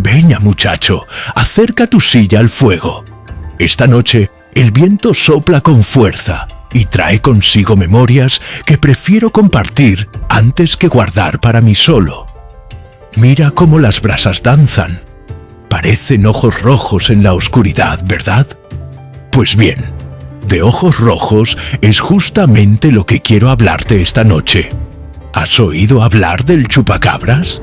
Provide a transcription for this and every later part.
Venga, muchacho, acerca tu silla al fuego. Esta noche el viento sopla con fuerza y trae consigo memorias que prefiero compartir antes que guardar para mí solo. Mira cómo las brasas danzan. Parecen ojos rojos en la oscuridad, ¿verdad? Pues bien, de ojos rojos es justamente lo que quiero hablarte esta noche. ¿Has oído hablar del chupacabras?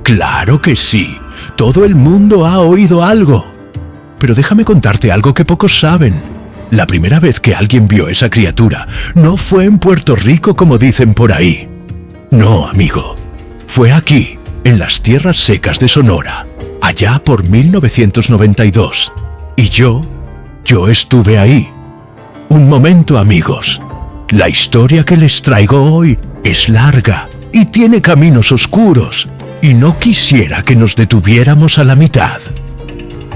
Claro que sí, todo el mundo ha oído algo. Pero déjame contarte algo que pocos saben. La primera vez que alguien vio esa criatura no fue en Puerto Rico como dicen por ahí. No, amigo, fue aquí, en las tierras secas de Sonora, allá por 1992. Y yo estuve ahí. Un momento, amigos. La historia que les traigo hoy es larga y tiene caminos oscuros, y no quisiera que nos detuviéramos a la mitad.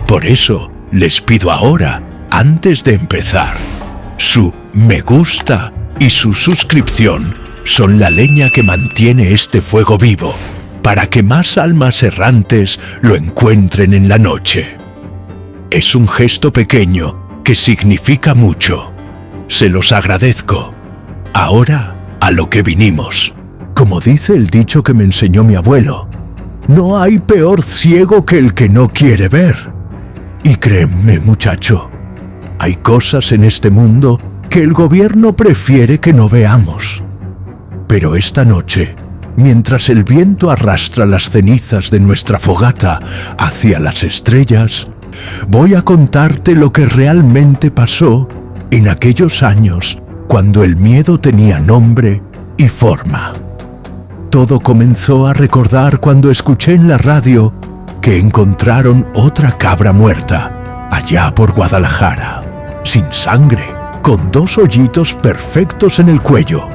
Por eso, les pido ahora, antes de empezar, su me gusta y su suscripción son la leña que mantiene este fuego vivo, para que más almas errantes lo encuentren en la noche. Es un gesto pequeño que significa mucho. Se los agradezco. Ahora, a lo que vinimos. Como dice el dicho que me enseñó mi abuelo, no hay peor ciego que el que no quiere ver. Y créeme, muchacho, hay cosas en este mundo que el gobierno prefiere que no veamos. Pero esta noche, mientras el viento arrastra las cenizas de nuestra fogata hacia las estrellas, voy a contarte lo que realmente pasó en aquellos años cuando el miedo tenía nombre y forma. Todo comenzó a recordar cuando escuché en la radio que encontraron otra cabra muerta allá por Guadalajara, sin sangre, con 2 hoyitos perfectos en el cuello,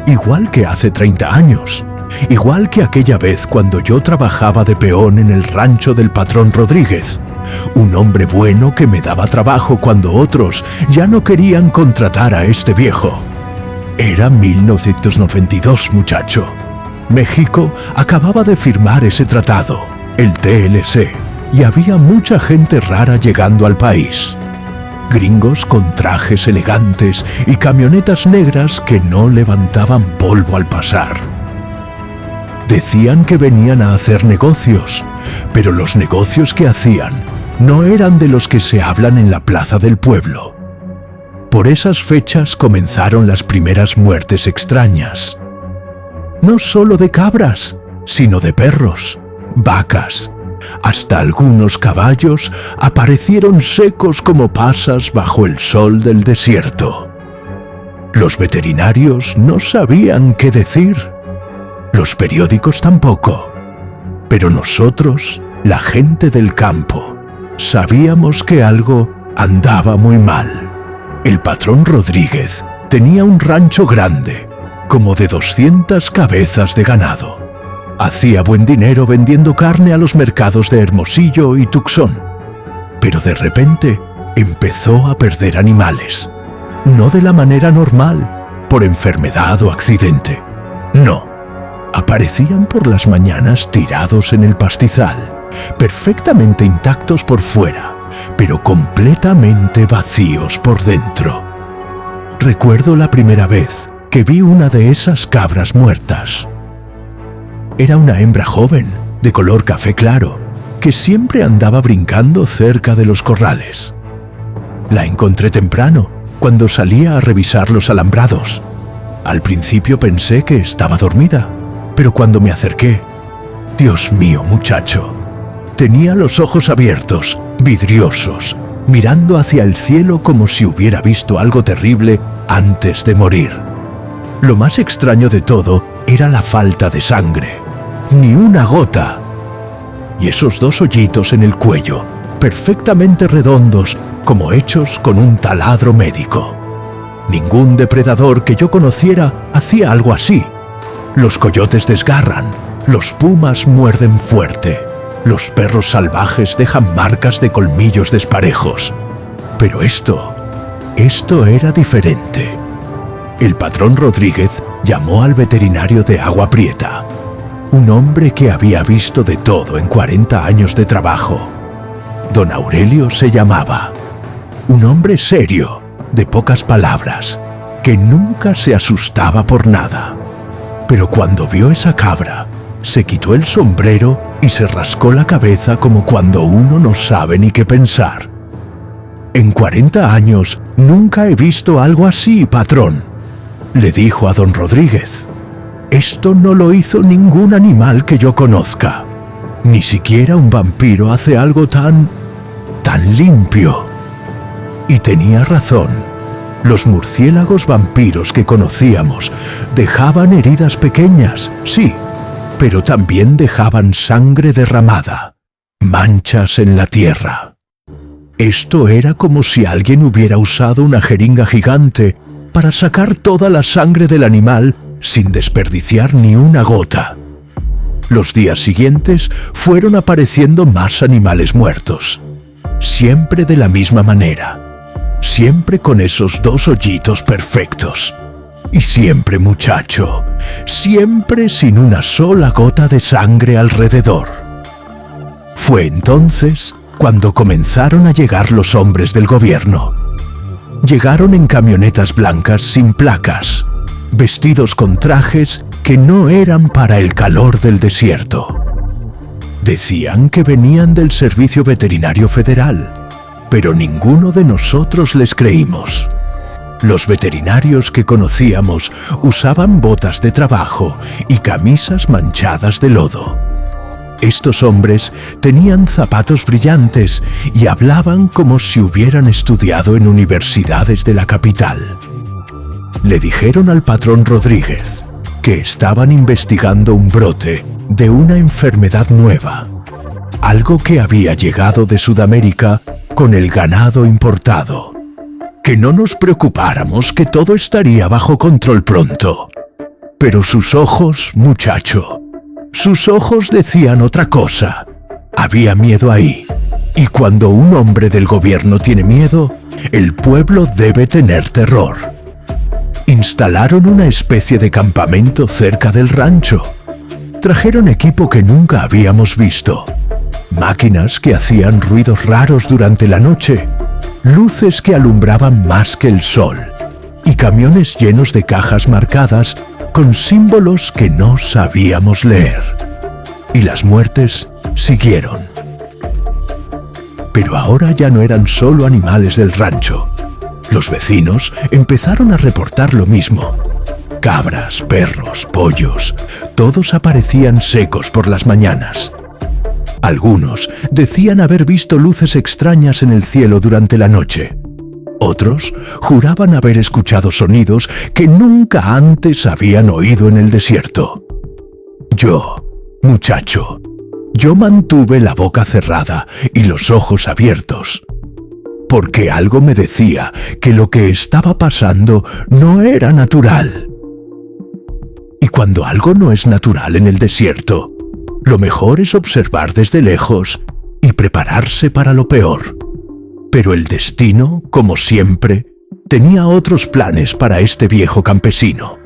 igual que hace 30 años, igual que aquella vez cuando yo trabajaba de peón en el rancho del patrón Rodríguez, un hombre bueno que me daba trabajo cuando otros ya no querían contratar a este viejo. Era 1992, muchacho. México acababa de firmar ese tratado, el TLC, y había mucha gente rara llegando al país. Gringos con trajes elegantes y camionetas negras que no levantaban polvo al pasar. Decían que venían a hacer negocios, pero los negocios que hacían no eran de los que se hablan en la plaza del pueblo. Por esas fechas comenzaron las primeras muertes extrañas. No solo de cabras, sino de perros, vacas, hasta algunos caballos aparecieron secos como pasas bajo el sol del desierto. Los veterinarios no sabían qué decir, los periódicos tampoco, pero nosotros, la gente del campo, sabíamos que algo andaba muy mal. El patrón Rodríguez tenía un rancho grande, como de 200 cabezas de ganado. Hacía buen dinero vendiendo carne a los mercados de Hermosillo y Tucson, pero de repente empezó a perder animales. No de la manera normal, por enfermedad o accidente. No, aparecían por las mañanas tirados en el pastizal, perfectamente intactos por fuera, pero completamente vacíos por dentro. Recuerdo la primera vez que vi una de esas cabras muertas. Era una hembra joven, de color café claro, que siempre andaba brincando cerca de los corrales. La encontré temprano, cuando salía a revisar los alambrados. Al principio pensé que estaba dormida, pero cuando me acerqué, Dios mío, muchacho, tenía los ojos abiertos, vidriosos, mirando hacia el cielo como si hubiera visto algo terrible antes de morir. Lo más extraño de todo era la falta de sangre. Ni una gota. Y esos 2 hoyitos en el cuello, perfectamente redondos, como hechos con un taladro médico. Ningún depredador que yo conociera hacía algo así. Los coyotes desgarran, los pumas muerden fuerte, los perros salvajes dejan marcas de colmillos desparejos. Pero esto era diferente. El patrón Rodríguez llamó al veterinario de Agua Prieta. un hombre que había visto de todo en 40 años de trabajo. Don Aurelio se llamaba. Un hombre serio, de pocas palabras, que nunca se asustaba por nada. Pero cuando vio esa cabra, se quitó el sombrero y se rascó la cabeza como cuando uno no sabe ni qué pensar. «En 40 años nunca he visto algo así, patrón», le dijo a don Rodríguez. «Esto no lo hizo ningún animal que yo conozca. Ni siquiera un vampiro hace algo tan limpio». Y tenía razón. Los murciélagos vampiros que conocíamos dejaban heridas pequeñas, sí, pero también dejaban sangre derramada, manchas en la tierra. Esto era como si alguien hubiera usado una jeringa gigante para sacar toda la sangre del animal sin desperdiciar ni una gota. Los días siguientes fueron apareciendo más animales muertos, siempre de la misma manera, siempre con esos 2 hoyitos perfectos. Y siempre, muchacho, siempre sin una sola gota de sangre alrededor. Fue entonces cuando comenzaron a llegar los hombres del gobierno. Llegaron en camionetas blancas sin placas, vestidos con trajes que no eran para el calor del desierto. Decían que venían del Servicio Veterinario Federal, pero ninguno de nosotros les creímos. Los veterinarios que conocíamos usaban botas de trabajo y camisas manchadas de lodo. Estos hombres tenían zapatos brillantes y hablaban como si hubieran estudiado en universidades de la capital. Le dijeron al patrón Rodríguez que estaban investigando un brote de una enfermedad nueva, algo que había llegado de Sudamérica con el ganado importado. Que no nos preocupáramos, que todo estaría bajo control pronto. Pero sus ojos, muchacho, sus ojos decían otra cosa. Había miedo ahí. Y cuando un hombre del gobierno tiene miedo, el pueblo debe tener terror. Instalaron una especie de campamento cerca del rancho. Trajeron equipo que nunca habíamos visto. Máquinas que hacían ruidos raros durante la noche. Luces que alumbraban más que el sol, y camiones llenos de cajas marcadas con símbolos que no sabíamos leer. Y las muertes siguieron. Pero ahora ya no eran solo animales del rancho. Los vecinos empezaron a reportar lo mismo. Cabras, perros, pollos, todos aparecían secos por las mañanas. Algunos decían haber visto luces extrañas en el cielo durante la noche. Otros juraban haber escuchado sonidos que nunca antes habían oído en el desierto. Yo, muchacho, yo mantuve la boca cerrada y los ojos abiertos, porque algo me decía que lo que estaba pasando no era natural. Y cuando algo no es natural en el desierto, lo mejor es observar desde lejos y prepararse para lo peor. Pero el destino, como siempre, tenía otros planes para este viejo campesino.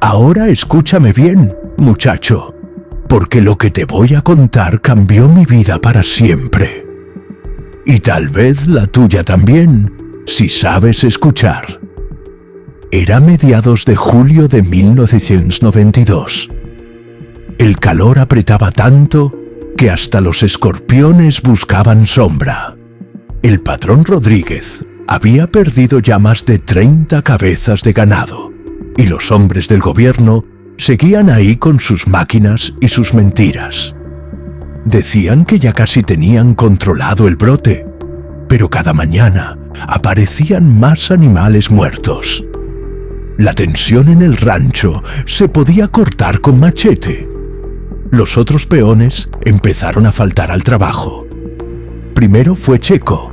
Ahora escúchame bien, muchacho, porque lo que te voy a contar cambió mi vida para siempre. Y tal vez la tuya también, si sabes escuchar. Era mediados de julio de 1992. El calor apretaba tanto que hasta los escorpiones buscaban sombra. El patrón Rodríguez había perdido ya más de 30 cabezas de ganado, y los hombres del gobierno seguían ahí con sus máquinas y sus mentiras. Decían que ya casi tenían controlado el brote, pero cada mañana aparecían más animales muertos. La tensión en el rancho se podía cortar con machete. Los otros peones empezaron a faltar al trabajo. Primero fue Checo,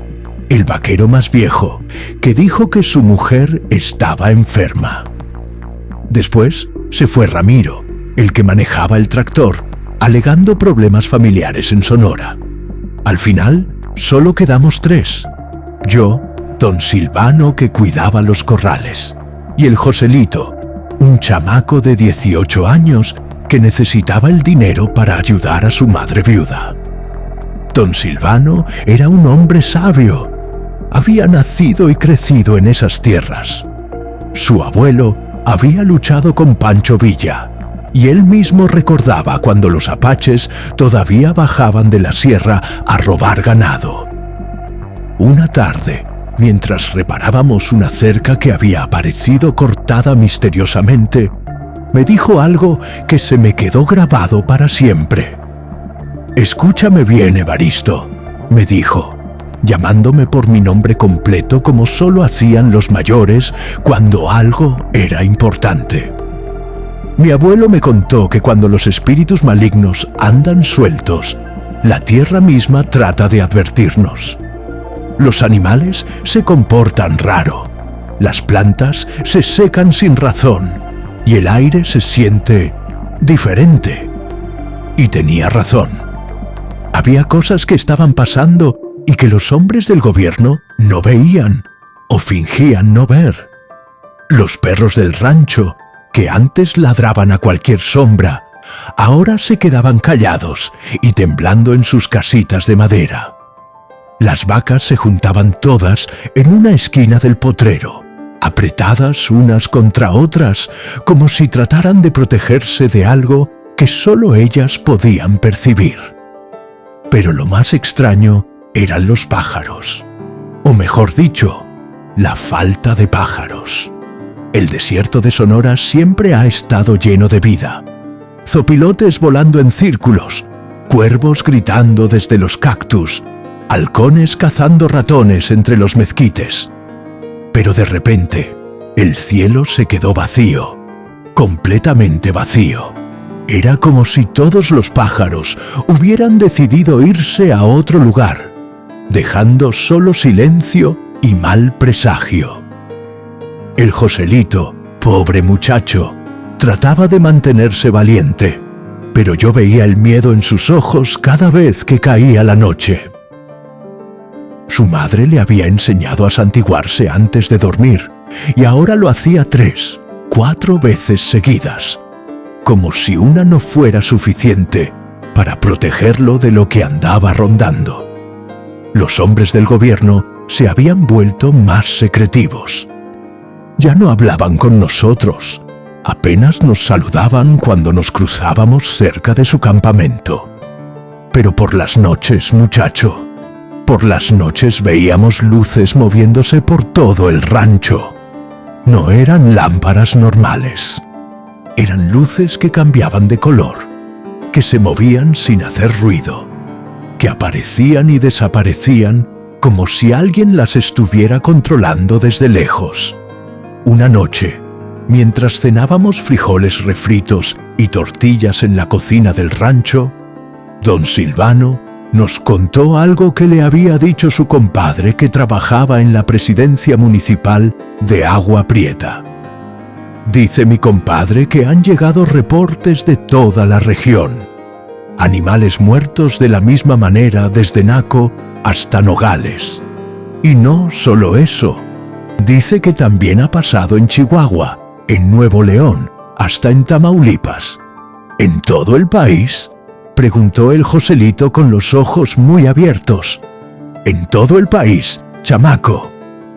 el vaquero más viejo, que dijo que su mujer estaba enferma. Después se fue Ramiro, el que manejaba el tractor, alegando problemas familiares en Sonora. Al final, solo quedamos 3. Yo, don Silvano, que cuidaba los corrales, y el Joselito, un chamaco de 18 años que necesitaba el dinero para ayudar a su madre viuda. Don Silvano era un hombre sabio. Había nacido y crecido en esas tierras. Su abuelo había luchado con Pancho Villa, y él mismo recordaba cuando los apaches todavía bajaban de la sierra a robar ganado. Una tarde, mientras reparábamos una cerca que había aparecido cortada misteriosamente, me dijo algo que se me quedó grabado para siempre. «Escúchame bien, Evaristo», me dijo, llamándome por mi nombre completo como solo hacían los mayores cuando algo era importante. Mi abuelo me contó que cuando los espíritus malignos andan sueltos, la tierra misma trata de advertirnos. Los animales se comportan raro, las plantas se secan sin razón y el aire se siente diferente. Y tenía razón. Había cosas que estaban pasando y que los hombres del gobierno no veían o fingían no ver. Los perros del rancho, que antes ladraban a cualquier sombra, ahora se quedaban callados y temblando en sus casitas de madera. Las vacas se juntaban todas en una esquina del potrero, apretadas unas contra otras, como si trataran de protegerse de algo que solo ellas podían percibir. Pero lo más extraño eran los pájaros, o mejor dicho, la falta de pájaros. El desierto de Sonora siempre ha estado lleno de vida. Zopilotes volando en círculos, cuervos gritando desde los cactus, halcones cazando ratones entre los mezquites. Pero de repente, el cielo se quedó vacío, completamente vacío. Era como si todos los pájaros hubieran decidido irse a otro lugar, dejando solo silencio y mal presagio. El Joselito, pobre muchacho, trataba de mantenerse valiente, pero yo veía el miedo en sus ojos cada vez que caía la noche. Su madre le había enseñado a santiguarse antes de dormir, y ahora lo hacía 3, 4 veces seguidas, como si una no fuera suficiente para protegerlo de lo que andaba rondando. Los hombres del gobierno se habían vuelto más secretivos. Ya no hablaban con nosotros, apenas nos saludaban cuando nos cruzábamos cerca de su campamento. Pero por las noches, muchacho, por las noches veíamos luces moviéndose por todo el rancho. No eran lámparas normales. Eran luces que cambiaban de color, que se movían sin hacer ruido, que aparecían y desaparecían como si alguien las estuviera controlando desde lejos. Una noche, mientras cenábamos frijoles refritos y tortillas en la cocina del rancho, don Silvano nos contó algo que le había dicho su compadre que trabajaba en la presidencia municipal de Agua Prieta. Dice mi compadre que han llegado reportes de toda la región. Animales muertos de la misma manera desde Naco hasta Nogales. Y no solo eso. Dice que también ha pasado en Chihuahua, en Nuevo León, hasta en Tamaulipas. ¿En todo el país?, preguntó el Joselito con los ojos muy abiertos. En todo el país, chamaco.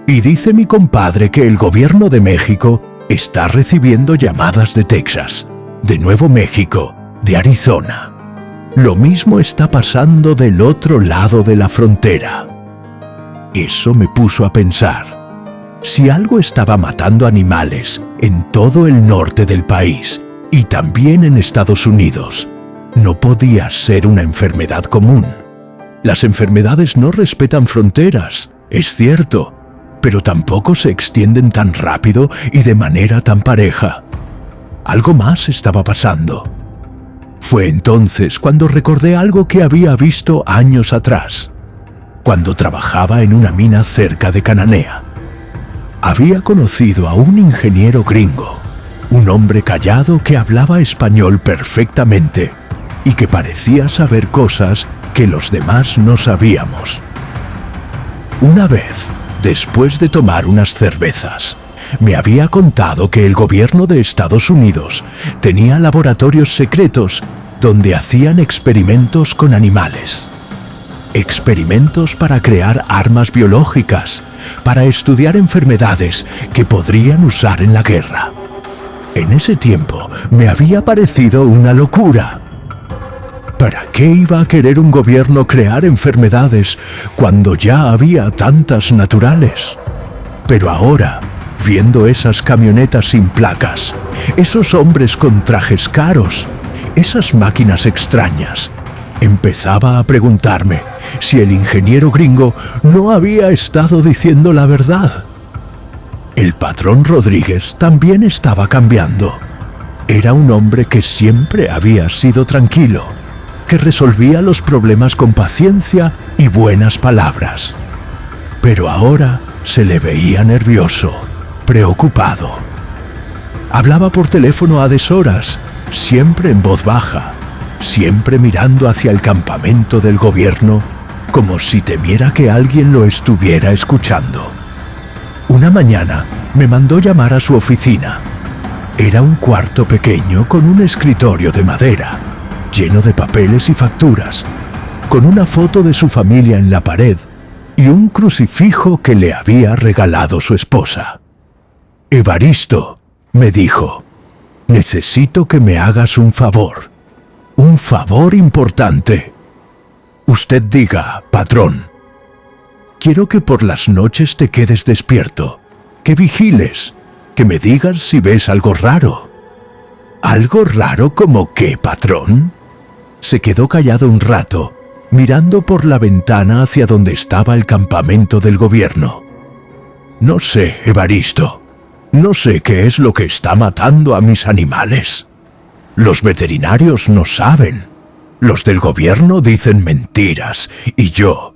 Y dice mi compadre que el gobierno de México está recibiendo llamadas de Texas, de Nuevo México, de Arizona. Lo mismo está pasando del otro lado de la frontera. Eso me puso a pensar. Si algo estaba matando animales en todo el norte del país y también en Estados Unidos, no podía ser una enfermedad común. Las enfermedades no respetan fronteras, es cierto, pero tampoco se extienden tan rápido y de manera tan pareja. Algo más estaba pasando. Fue entonces cuando recordé algo que había visto años atrás, cuando trabajaba en una mina cerca de Cananea. Había conocido a un ingeniero gringo, un hombre callado que hablaba español perfectamente y que parecía saber cosas que los demás no sabíamos. Una vez, después de tomar unas cervezas, me había contado que el gobierno de Estados Unidos tenía laboratorios secretos donde hacían experimentos con animales. Experimentos para crear armas biológicas, para estudiar enfermedades que podrían usar en la guerra. En ese tiempo me había parecido una locura. ¿Para qué iba a querer un gobierno crear enfermedades cuando ya había tantas naturales? Pero ahora, viendo esas camionetas sin placas, esos hombres con trajes caros, esas máquinas extrañas, empezaba a preguntarme si el ingeniero gringo no había estado diciendo la verdad. El patrón Rodríguez también estaba cambiando. Era un hombre que siempre había sido tranquilo, que resolvía los problemas con paciencia y buenas palabras. Pero ahora se le veía nervioso, preocupado. Hablaba por teléfono a deshoras, siempre en voz baja, siempre mirando hacia el campamento del gobierno, como si temiera que alguien lo estuviera escuchando. Una mañana me mandó llamar a su oficina. Era un cuarto pequeño con un escritorio de madera, lleno de papeles y facturas, con una foto de su familia en la pared y un crucifijo que le había regalado su esposa. «Evaristo», me dijo, «necesito que me hagas un favor importante». «Usted diga, patrón». «Quiero que por las noches te quedes despierto, que vigiles, que me digas si ves algo raro». «¿Algo raro como qué, patrón?». Se quedó callado un rato, mirando por la ventana hacia donde estaba el campamento del gobierno. «No sé, Evaristo. No sé qué es lo que está matando a mis animales. Los veterinarios no saben. Los del gobierno dicen mentiras y yo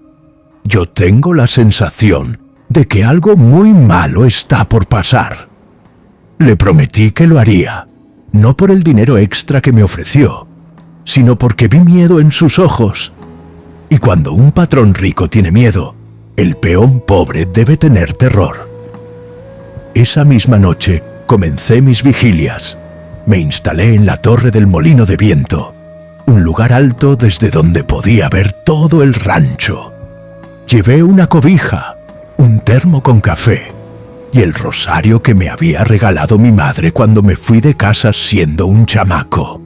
tengo la sensación de que algo muy malo está por pasar. Le prometí que lo haría, no por el dinero extra que me ofreció, sino porque vi miedo en sus ojos. Y cuando un patrón rico tiene miedo, el peón pobre debe tener terror. Esa misma noche comencé mis vigilias. Me instalé en la torre del molino de viento, un lugar alto desde donde podía ver todo el rancho. Llevé una cobija, un termo con café y el rosario que me había regalado mi madre cuando me fui de casa siendo un chamaco.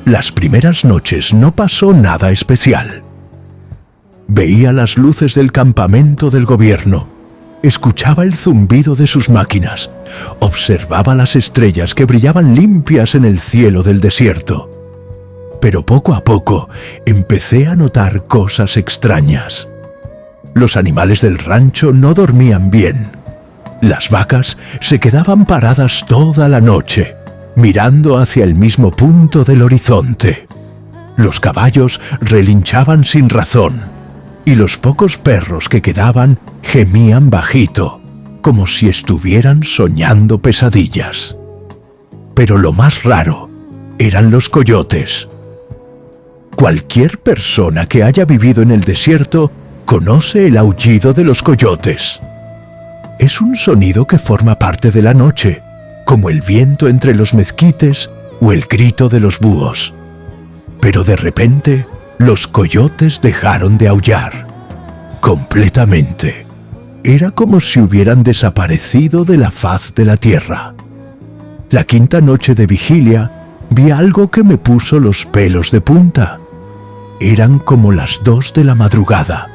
Las primeras noches no pasó nada especial. Veía las luces del campamento del gobierno, escuchaba el zumbido de sus máquinas, observaba las estrellas que brillaban limpias en el cielo del desierto. Pero poco a poco empecé a notar cosas extrañas. Los animales del rancho no dormían bien. Las vacas se quedaban paradas toda la noche, mirando hacia el mismo punto del horizonte. Los caballos relinchaban sin razón, y los pocos perros que quedaban gemían bajito, como si estuvieran soñando pesadillas. Pero lo más raro eran los coyotes. Cualquier persona que haya vivido en el desierto conoce el aullido de los coyotes. Es un sonido que forma parte de la noche, como el viento entre los mezquites o el grito de los búhos. Pero de repente, los coyotes dejaron de aullar. Completamente. Era como si hubieran desaparecido de la faz de la tierra. La quinta noche de vigilia, vi algo que me puso los pelos de punta. Eran como las 2 de la madrugada,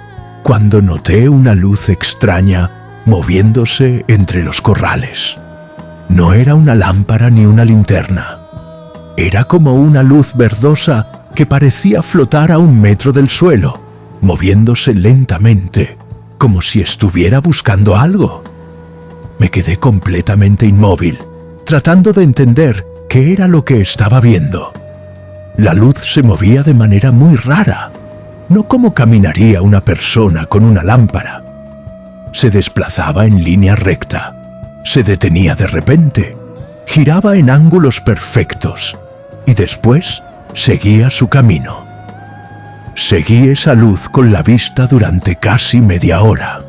cuando noté una luz extraña moviéndose entre los corrales. No era una lámpara ni una linterna. Era como una luz verdosa que parecía flotar a 1 metro del suelo, moviéndose lentamente, como si estuviera buscando algo. Me quedé completamente inmóvil, tratando de entender qué era lo que estaba viendo. La luz se movía de manera muy rara, no como caminaría una persona con una lámpara. Se desplazaba en línea recta, se detenía de repente, giraba en ángulos perfectos y después seguía su camino. Seguí esa luz con la vista durante casi media hora.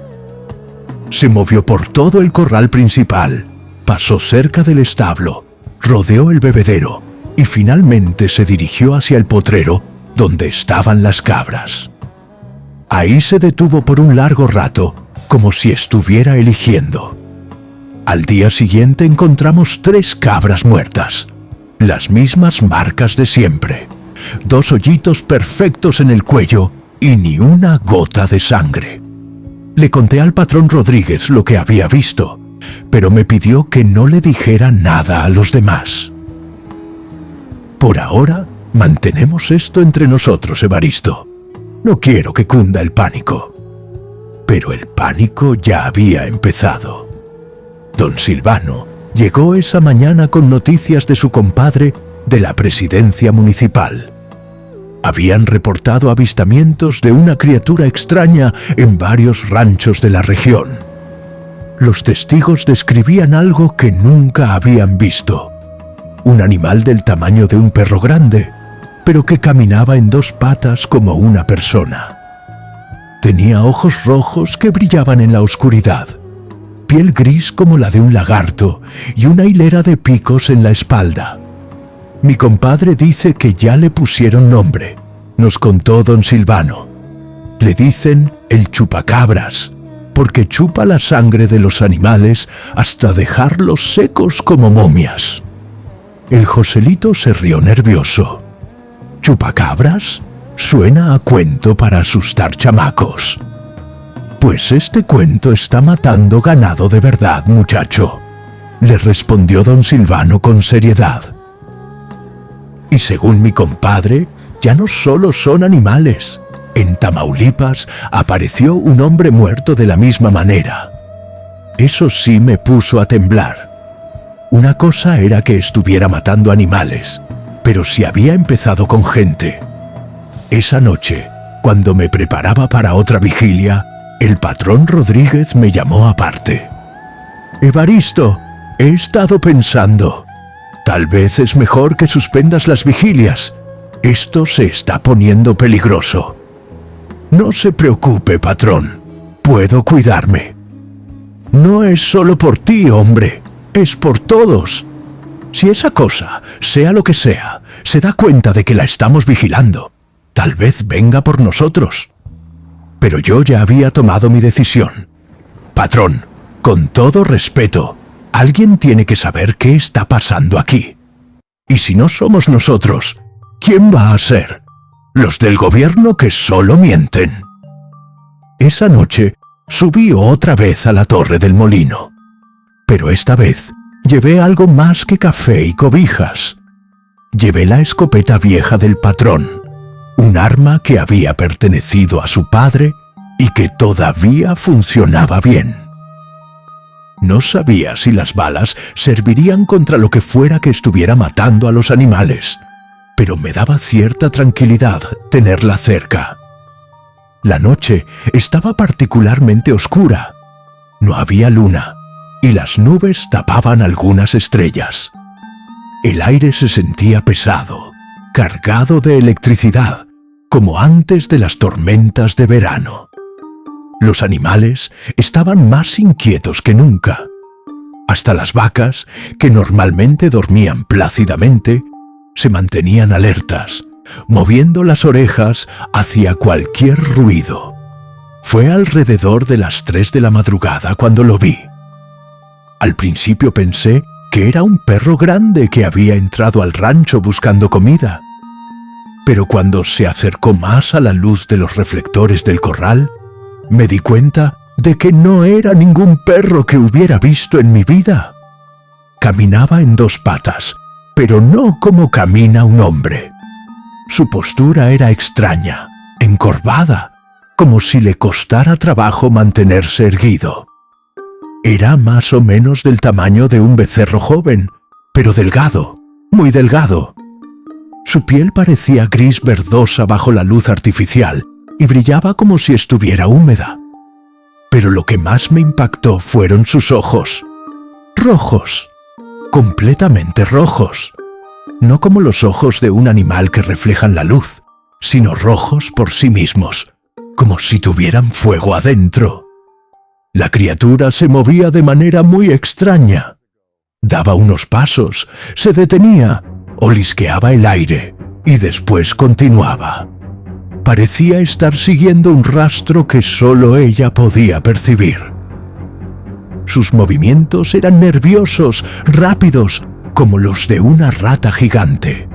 Se movió por todo el corral principal, pasó cerca del establo, rodeó el bebedero y finalmente se dirigió hacia el potrero donde estaban las cabras. Ahí se detuvo por un largo rato, como si estuviera eligiendo. Al día siguiente encontramos 3 cabras muertas, las mismas marcas de siempre, 2 hoyitos perfectos en el cuello y ni una gota de sangre. Le conté al patrón Rodríguez lo que había visto, pero me pidió que no le dijera nada a los demás. Por ahora, mantenemos esto entre nosotros, Evaristo. No quiero que cunda el pánico. Pero el pánico ya había empezado. Don Silvano llegó esa mañana con noticias de su compadre de la presidencia municipal. Habían reportado avistamientos de una criatura extraña en varios ranchos de la región. Los testigos describían algo que nunca habían visto. Un animal del tamaño de un perro grande, pero que caminaba en 2 patas como una persona. Tenía ojos rojos que brillaban en la oscuridad, piel gris como la de un lagarto y una hilera de picos en la espalda. Mi compadre dice que ya le pusieron nombre, nos contó don Silvano. Le dicen el chupacabras, porque chupa la sangre de los animales hasta dejarlos secos como momias. El Joselito se rió nervioso. ¿Chupacabras? Suena a cuento para asustar chamacos. Pues este cuento está matando ganado de verdad, muchacho, le respondió don Silvano con seriedad. Y según mi compadre, ya no solo son animales. En Tamaulipas apareció un hombre muerto de la misma manera. Eso sí me puso a temblar. Una cosa era que estuviera matando animales, pero si había empezado con gente. Esa noche, cuando me preparaba para otra vigilia, el patrón Rodríguez me llamó aparte. Evaristo, he estado pensando. Tal vez es mejor que suspendas las vigilias. Esto se está poniendo peligroso. No se preocupe, patrón. Puedo cuidarme. No es solo por ti, hombre. Es por todos. Si esa cosa, sea lo que sea, se da cuenta de que la estamos vigilando, tal vez venga por nosotros. Pero yo ya había tomado mi decisión. Patrón, con todo respeto, alguien tiene que saber qué está pasando aquí. Y si no somos nosotros, ¿quién va a ser? Los del gobierno que solo mienten. Esa noche subí otra vez a la torre del molino. Pero esta vez llevé algo más que café y cobijas. Llevé la escopeta vieja del patrón, un arma que había pertenecido a su padre y que todavía funcionaba bien. No sabía si las balas servirían contra lo que fuera que estuviera matando a los animales, pero me daba cierta tranquilidad tenerla cerca. La noche estaba particularmente oscura. No había luna y las nubes tapaban algunas estrellas. El aire se sentía pesado, cargado de electricidad, como antes de las tormentas de verano. Los animales estaban más inquietos que nunca. Hasta las vacas, que normalmente dormían plácidamente, se mantenían alertas, moviendo las orejas hacia cualquier ruido. Fue alrededor de las 3 de la madrugada cuando lo vi. Al principio pensé que era un perro grande que había entrado al rancho buscando comida. Pero cuando se acercó más a la luz de los reflectores del corral, me di cuenta de que no era ningún perro que hubiera visto en mi vida. Caminaba en 2 patas, pero no como camina un hombre. Su postura era extraña, encorvada, como si le costara trabajo mantenerse erguido. Era más o menos del tamaño de un becerro joven, pero delgado, muy delgado. Su piel parecía gris verdosa bajo la luz artificial y brillaba como si estuviera húmeda. Pero lo que más me impactó fueron sus ojos. Rojos, completamente rojos. No como los ojos de un animal que reflejan la luz, sino rojos por sí mismos, como si tuvieran fuego adentro. La criatura se movía de manera muy extraña. Daba unos pasos, se detenía, olisqueaba el aire y después continuaba. Parecía estar siguiendo un rastro que solo ella podía percibir. Sus movimientos eran nerviosos, rápidos, como los de una rata gigante.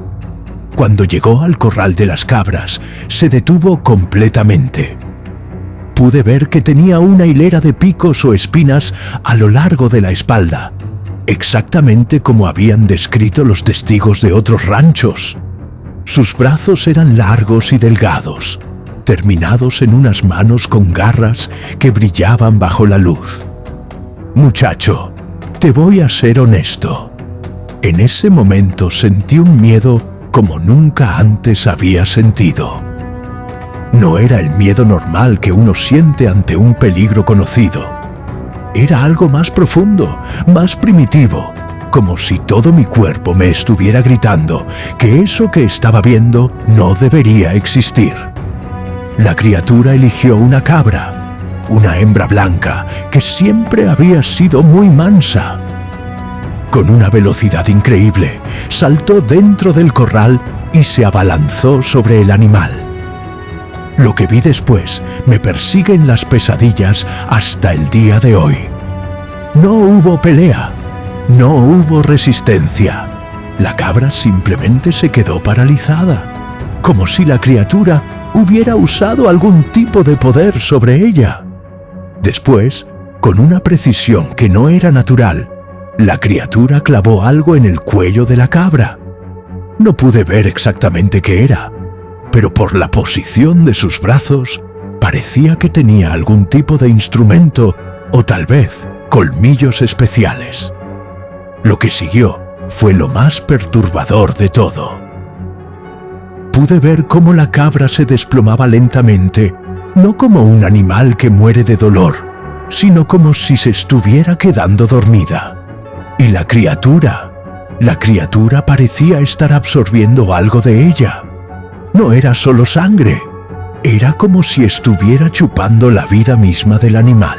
Cuando llegó al corral de las cabras, se detuvo completamente. Pude ver que tenía una hilera de picos o espinas a lo largo de la espalda, exactamente como habían descrito los testigos de otros ranchos. Sus brazos eran largos y delgados, terminados en unas manos con garras que brillaban bajo la luz. Muchacho, te voy a ser honesto. En ese momento sentí un miedo como nunca antes había sentido. No era el miedo normal que uno siente ante un peligro conocido. Era algo más profundo, más primitivo, como si todo mi cuerpo me estuviera gritando que eso que estaba viendo no debería existir. La criatura eligió una cabra, una hembra blanca que siempre había sido muy mansa. Con una velocidad increíble, saltó dentro del corral y se abalanzó sobre el animal. Lo que vi después me persigue en las pesadillas hasta el día de hoy. No hubo pelea, no hubo resistencia. La cabra simplemente se quedó paralizada, como si la criatura hubiera usado algún tipo de poder sobre ella. Después, con una precisión que no era natural, la criatura clavó algo en el cuello de la cabra. No pude ver exactamente qué era, pero por la posición de sus brazos, parecía que tenía algún tipo de instrumento o tal vez colmillos especiales. Lo que siguió fue lo más perturbador de todo. Pude ver cómo la cabra se desplomaba lentamente, no como un animal que muere de dolor, sino como si se estuviera quedando dormida. Y la criatura parecía estar absorbiendo algo de ella. No era solo sangre, era como si estuviera chupando la vida misma del animal.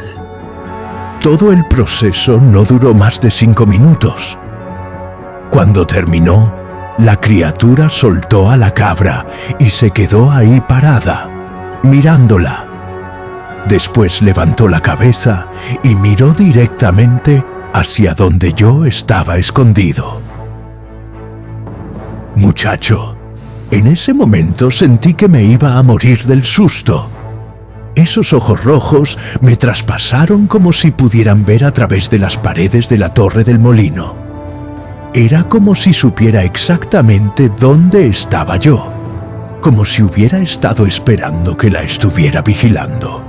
Todo el proceso no duró más de 5 minutos. Cuando terminó, la criatura soltó a la cabra y se quedó ahí parada, mirándola. Después levantó la cabeza y miró directamente hacia donde yo estaba escondido. Muchacho, en ese momento sentí que me iba a morir del susto. Esos ojos rojos me traspasaron como si pudieran ver a través de las paredes de la torre del molino. Era como si supiera exactamente dónde estaba yo, como si hubiera estado esperando que la estuviera vigilando.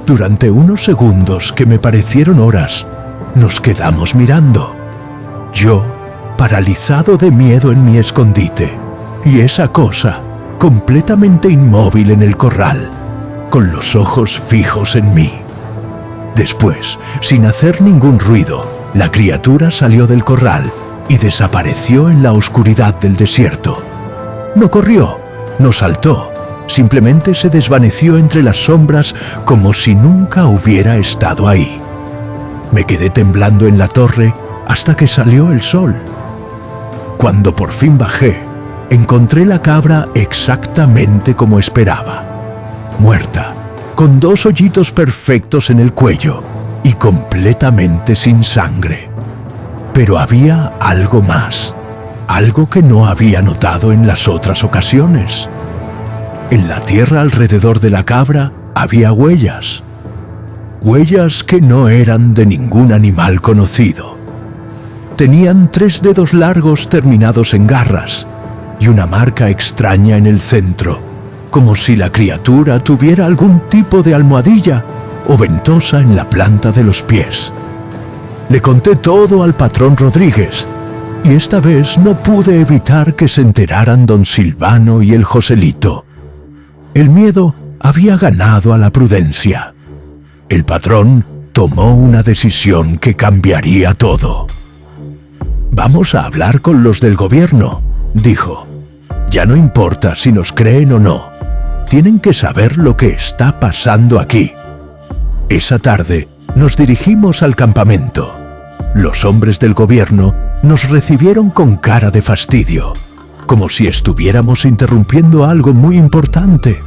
Durante unos segundos que me parecieron horas, nos quedamos mirando. Yo, paralizado de miedo en mi escondite, y esa cosa, completamente inmóvil en el corral, con los ojos fijos en mí. Después, sin hacer ningún ruido, la criatura salió del corral y desapareció en la oscuridad del desierto. No corrió, no saltó, simplemente se desvaneció entre las sombras como si nunca hubiera estado ahí. Me quedé temblando en la torre hasta que salió el sol. Cuando por fin bajé, encontré la cabra exactamente como esperaba. Muerta, con 2 hoyitos perfectos en el cuello y completamente sin sangre. Pero había algo más, algo que no había notado en las otras ocasiones. En la tierra alrededor de la cabra había huellas. Huellas que no eran de ningún animal conocido. Tenían 3 dedos largos terminados en garras y una marca extraña en el centro, como si la criatura tuviera algún tipo de almohadilla o ventosa en la planta de los pies. Le conté todo al patrón Rodríguez, y esta vez no pude evitar que se enteraran don Silvano y el Joselito. El miedo había ganado a la prudencia. El patrón tomó una decisión que cambiaría todo. «Vamos a hablar con los del gobierno», dijo. «Ya no importa si nos creen o no. Tienen que saber lo que está pasando aquí». Esa tarde nos dirigimos al campamento. Los hombres del gobierno nos recibieron con cara de fastidio, como si estuviéramos interrumpiendo algo muy importante.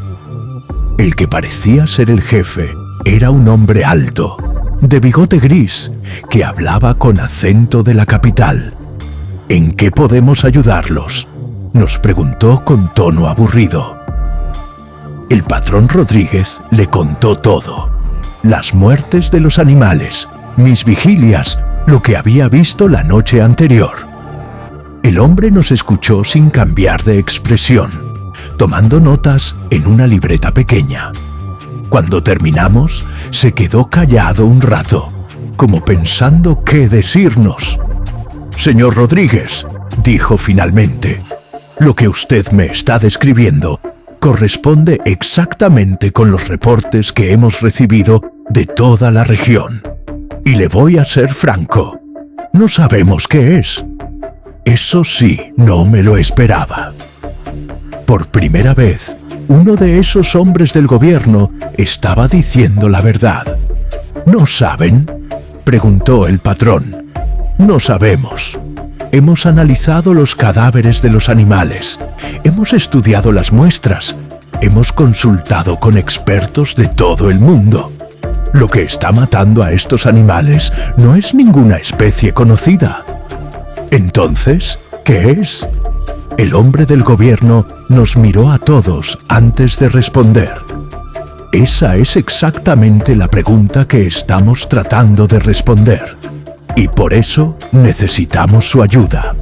El que parecía ser el jefe era un hombre alto, de bigote gris, que hablaba con acento de la capital. ¿En qué podemos ayudarlos?, nos preguntó con tono aburrido. El patrón Rodríguez le contó todo: las muertes de los animales, mis vigilias, lo que había visto la noche anterior. El hombre nos escuchó sin cambiar de expresión, tomando notas en una libreta pequeña. Cuando terminamos, se quedó callado un rato, como pensando qué decirnos. «Señor Rodríguez», dijo finalmente, «lo que usted me está describiendo corresponde exactamente con los reportes que hemos recibido de toda la región. Y le voy a ser franco, no sabemos qué es». Eso sí, no me lo esperaba. Por primera vez, uno de esos hombres del gobierno estaba diciendo la verdad. ¿No saben?, preguntó el patrón. «No sabemos. Hemos analizado los cadáveres de los animales, hemos estudiado las muestras, hemos consultado con expertos de todo el mundo. Lo que está matando a estos animales no es ninguna especie conocida». «Entonces, ¿qué es?». El hombre del gobierno nos miró a todos antes de responder. «Esa es exactamente la pregunta que estamos tratando de responder, y por eso necesitamos su ayuda».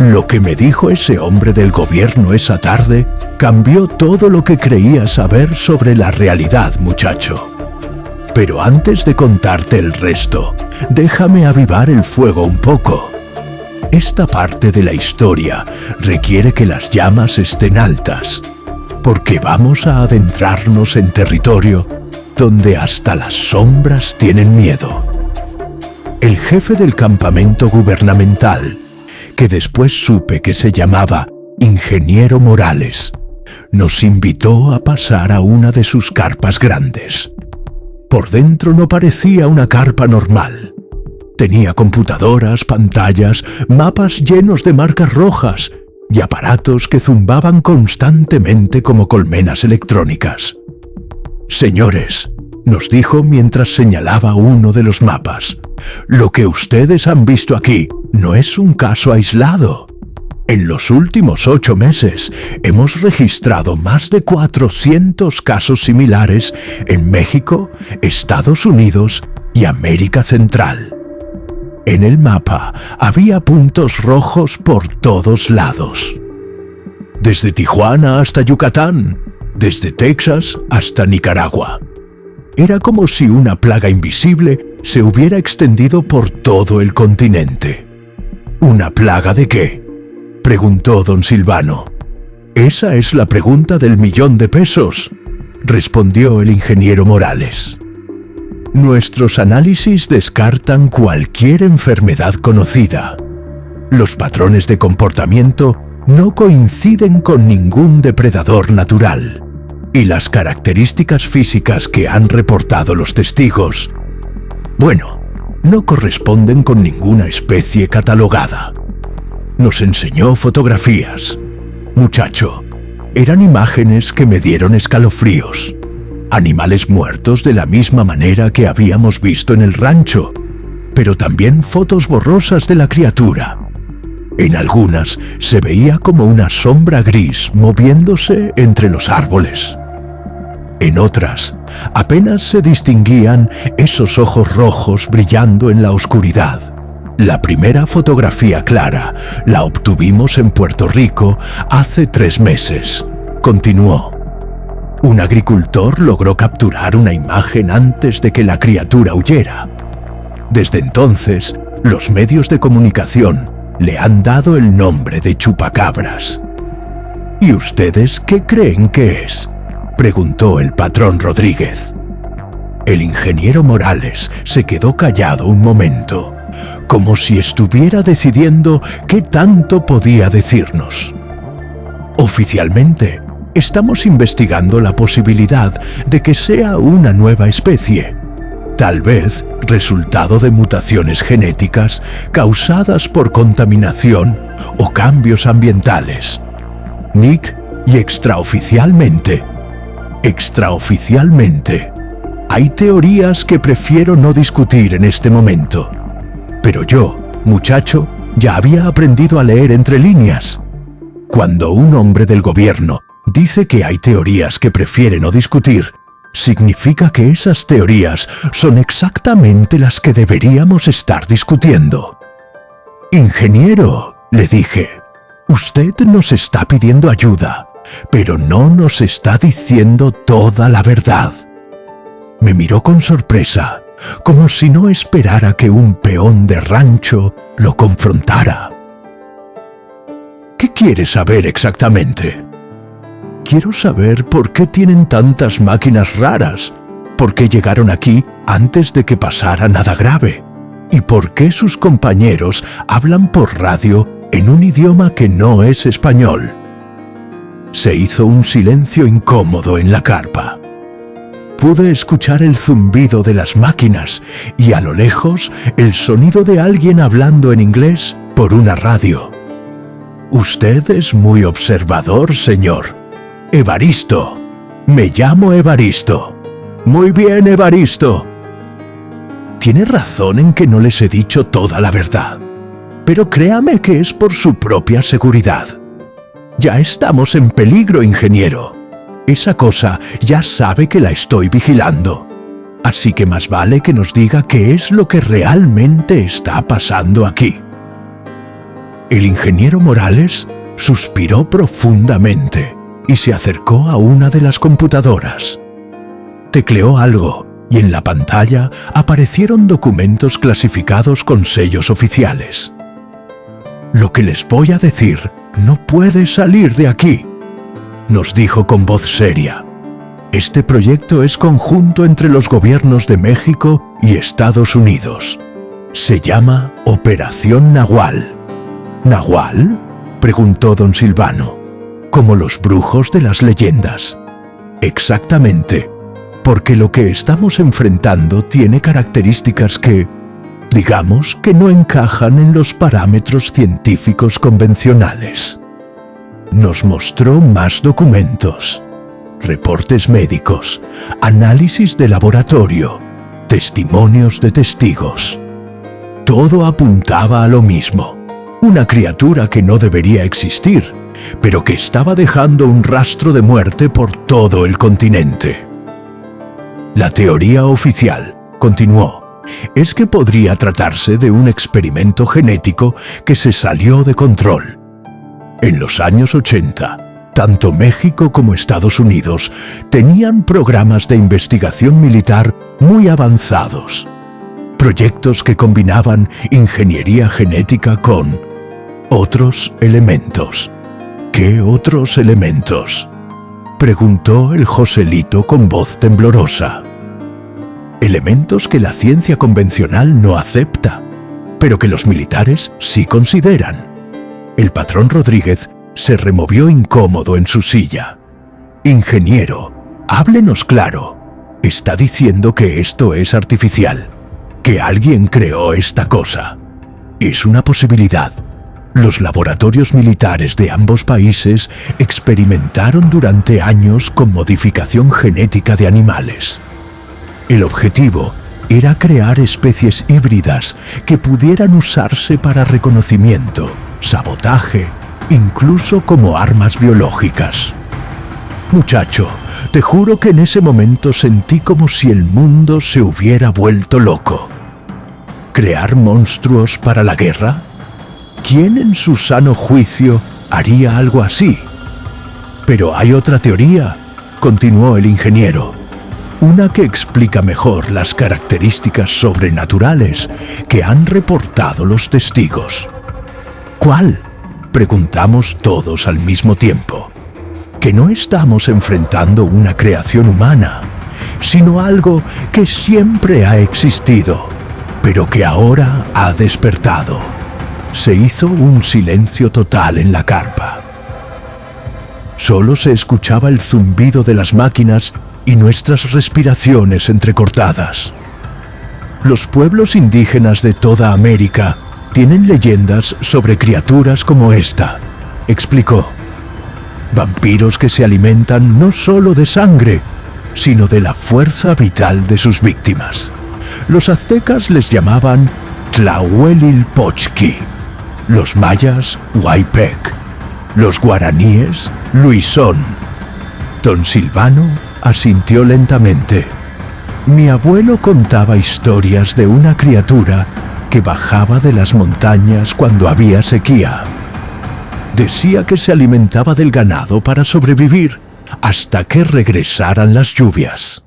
Lo que me dijo ese hombre del gobierno esa tarde cambió todo lo que creía saber sobre la realidad, muchacho. Pero antes de contarte el resto, déjame avivar el fuego un poco. Esta parte de la historia requiere que las llamas estén altas, porque vamos a adentrarnos en territorio donde hasta las sombras tienen miedo. El jefe del campamento gubernamental, que después supe que se llamaba Ingeniero Morales, nos invitó a pasar a una de sus carpas grandes. Por dentro no parecía una carpa normal. Tenía computadoras, pantallas, mapas llenos de marcas rojas y aparatos que zumbaban constantemente como colmenas electrónicas. «Señores», nos dijo mientras señalaba uno de los mapas, «lo que ustedes han visto aquí no es un caso aislado. En los últimos 8 meses hemos registrado más de 400 casos similares en México, Estados Unidos y América Central. En el mapa había puntos rojos por todos lados. Desde Tijuana hasta Yucatán, desde Texas hasta Nicaragua. Era como si una plaga invisible se hubiera extendido por todo el continente». «¿Una plaga de qué?», preguntó don Silvano. «Esa es la pregunta del $1.000.000, respondió el ingeniero Morales. «Nuestros análisis descartan cualquier enfermedad conocida. Los patrones de comportamiento no coinciden con ningún depredador natural, y las características físicas que han reportado los testigos, bueno, no corresponden con ninguna especie catalogada». Nos enseñó fotografías. Muchacho, eran imágenes que me dieron escalofríos. Animales muertos de la misma manera que habíamos visto en el rancho, pero también fotos borrosas de la criatura. En algunas se veía como una sombra gris moviéndose entre los árboles. En otras, apenas se distinguían esos ojos rojos brillando en la oscuridad. La primera fotografía clara la obtuvimos en Puerto Rico hace 3 meses, continuó. Un agricultor logró capturar una imagen antes de que la criatura huyera. Desde entonces, los medios de comunicación le han dado el nombre de chupacabras. ¿Y ustedes qué creen que es?, preguntó el patrón Rodríguez. El ingeniero Morales se quedó callado un momento, como si estuviera decidiendo qué tanto podía decirnos. Oficialmente, estamos investigando la posibilidad de que sea una nueva especie, tal vez resultado de mutaciones genéticas causadas por contaminación o cambios ambientales. Nick, y extraoficialmente, hay teorías que prefiero no discutir en este momento. Pero yo, muchacho, ya había aprendido a leer entre líneas. Cuando un hombre del gobierno dice que hay teorías que prefiere no discutir, significa que esas teorías son exactamente las que deberíamos estar discutiendo. Ingeniero, le dije, usted nos está pidiendo ayuda, pero no nos está diciendo toda la verdad. Me miró con sorpresa, como si no esperara que un peón de rancho lo confrontara. ¿Qué quiere saber exactamente? Quiero saber por qué tienen tantas máquinas raras, por qué llegaron aquí antes de que pasara nada grave, y por qué sus compañeros hablan por radio en un idioma que no es español. Se hizo un silencio incómodo en la carpa. Pude escuchar el zumbido de las máquinas y a lo lejos el sonido de alguien hablando en inglés por una radio. Usted es muy observador, señor. Evaristo. Me llamo Evaristo. Muy bien, Evaristo. Tiene razón en que no les he dicho toda la verdad, pero créame que es por su propia seguridad. Ya estamos en peligro, ingeniero. Esa cosa ya sabe que la estoy vigilando. Así que más vale que nos diga qué es lo que realmente está pasando aquí. El ingeniero Morales suspiró profundamente y se acercó a una de las computadoras. Tecleó algo y en la pantalla aparecieron documentos clasificados con sellos oficiales. Lo que les voy a decir no puede salir de aquí, nos dijo con voz seria. Este proyecto es conjunto entre los gobiernos de México y Estados Unidos. Se llama Operación Nahual. ¿Nahual?, preguntó don Silvano. Como los brujos de las leyendas. Exactamente, porque lo que estamos enfrentando tiene características que, digamos, que no encajan en los parámetros científicos convencionales. Nos mostró más documentos, reportes médicos, análisis de laboratorio, testimonios de testigos. Todo apuntaba a lo mismo, una criatura que no debería existir, pero que estaba dejando un rastro de muerte por todo el continente. La teoría oficial, continuó, es que podría tratarse de un experimento genético que se salió de control. En los años 80, tanto México como Estados Unidos tenían programas de investigación militar muy avanzados. Proyectos que combinaban ingeniería genética con otros elementos. ¿Qué otros elementos?, preguntó el Joselito con voz temblorosa. Elementos que la ciencia convencional no acepta, pero que los militares sí consideran. El patrón Rodríguez se removió incómodo en su silla. Ingeniero, háblenos claro. Está diciendo que esto es artificial, que alguien creó esta cosa. Es una posibilidad. Los laboratorios militares de ambos países experimentaron durante años con modificación genética de animales. El objetivo era crear especies híbridas que pudieran usarse para reconocimiento, sabotaje, incluso como armas biológicas. Muchacho, te juro que en ese momento sentí como si el mundo se hubiera vuelto loco. ¿Crear monstruos para la guerra? ¿Quién en su sano juicio haría algo así? Pero hay otra teoría, continuó el ingeniero. Una que explica mejor las características sobrenaturales que han reportado los testigos. ¿Cuál?, preguntamos todos al mismo tiempo. Que no estamos enfrentando una creación humana, sino algo que siempre ha existido, pero que ahora ha despertado. Se hizo un silencio total en la carpa. Solo se escuchaba el zumbido de las máquinas y nuestras respiraciones entrecortadas. Los pueblos indígenas de toda América tienen leyendas sobre criaturas como esta, explicó. Vampiros que se alimentan no solo de sangre, sino de la fuerza vital de sus víctimas. Los aztecas les llamaban Tlahuelilpochtli, los mayas Huaypec, los guaraníes Luisón. Don Silvano asintió lentamente. Mi abuelo contaba historias de una criatura que bajaba de las montañas cuando había sequía. Decía que se alimentaba del ganado para sobrevivir hasta que regresaran las lluvias.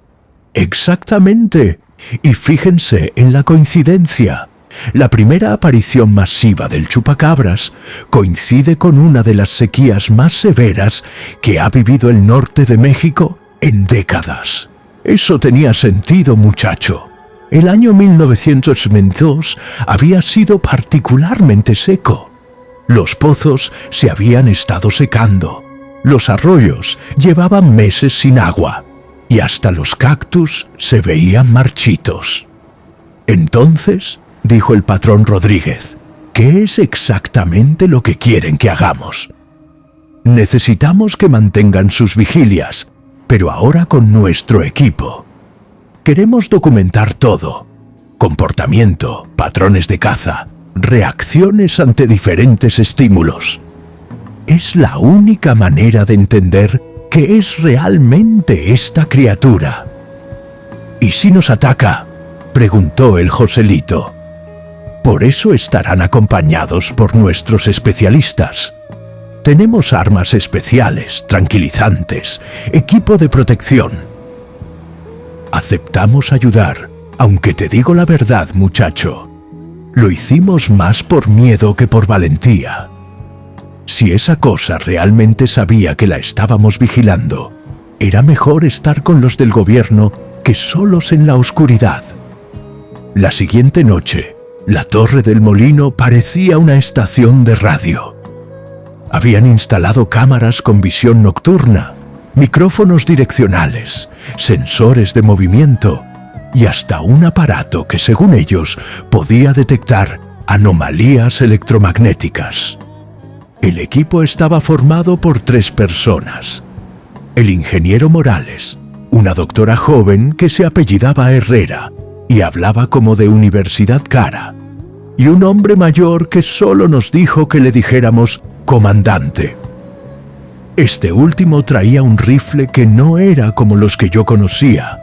Exactamente. Y fíjense en la coincidencia. La primera aparición masiva del chupacabras coincide con una de las sequías más severas que ha vivido el norte de México en décadas. Eso tenía sentido, muchacho. El año 1922 había sido particularmente seco. Los pozos se habían estado secando, los arroyos llevaban meses sin agua y hasta los cactus se veían marchitos. Entonces, dijo el patrón Rodríguez, ¿qué es exactamente lo que quieren que hagamos? Necesitamos que mantengan sus vigilias, pero ahora con nuestro equipo. Queremos documentar todo: comportamiento, patrones de caza, reacciones ante diferentes estímulos. Es la única manera de entender qué es realmente esta criatura. ¿Y si nos ataca?, preguntó el Joselito. Por eso estarán acompañados por nuestros especialistas. Tenemos armas especiales, tranquilizantes, equipo de protección. Aceptamos ayudar, aunque te digo la verdad, muchacho. Lo hicimos más por miedo que por valentía. Si esa cosa realmente sabía que la estábamos vigilando, era mejor estar con los del gobierno que solos en la oscuridad. La siguiente noche, la torre del molino parecía una estación de radio. Habían instalado cámaras con visión nocturna, micrófonos direccionales, sensores de movimiento y hasta un aparato que, según ellos, podía detectar anomalías electromagnéticas. El equipo estaba formado por 3 personas. El ingeniero Morales, una doctora joven que se apellidaba Herrera y hablaba como de universidad cara, y un hombre mayor que solo nos dijo que le dijéramos comandante. Este último traía un rifle que no era como los que yo conocía,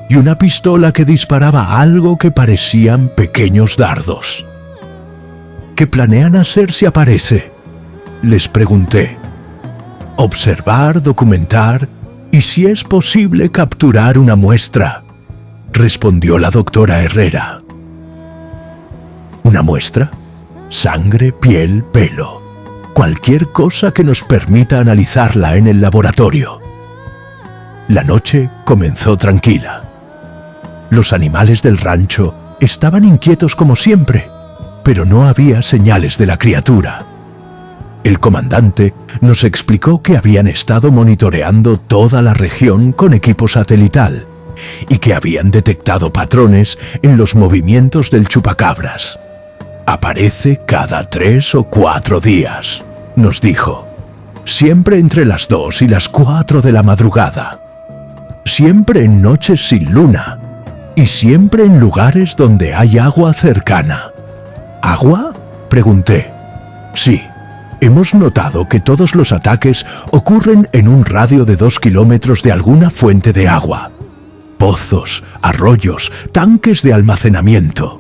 y una pistola que disparaba algo que parecían pequeños dardos. ¿Qué planean hacer si aparece?, les pregunté. Observar, documentar y, si es posible, capturar una muestra, respondió la doctora Herrera. ¿Una muestra? Sangre, piel, pelo. Cualquier cosa que nos permita analizarla en el laboratorio. La noche comenzó tranquila. Los animales del rancho estaban inquietos como siempre, pero no había señales de la criatura. El comandante nos explicó que habían estado monitoreando toda la región con equipo satelital y que habían detectado patrones en los movimientos del chupacabras. Aparece cada 3 o 4 días, nos dijo. Siempre entre las 2 y las 4 de la madrugada. Siempre en noches sin luna. Y siempre en lugares donde hay agua cercana. ¿Agua?, pregunté. Sí. Hemos notado que todos los ataques ocurren en un radio de 2 kilómetros de alguna fuente de agua. Pozos, arroyos, tanques de almacenamiento.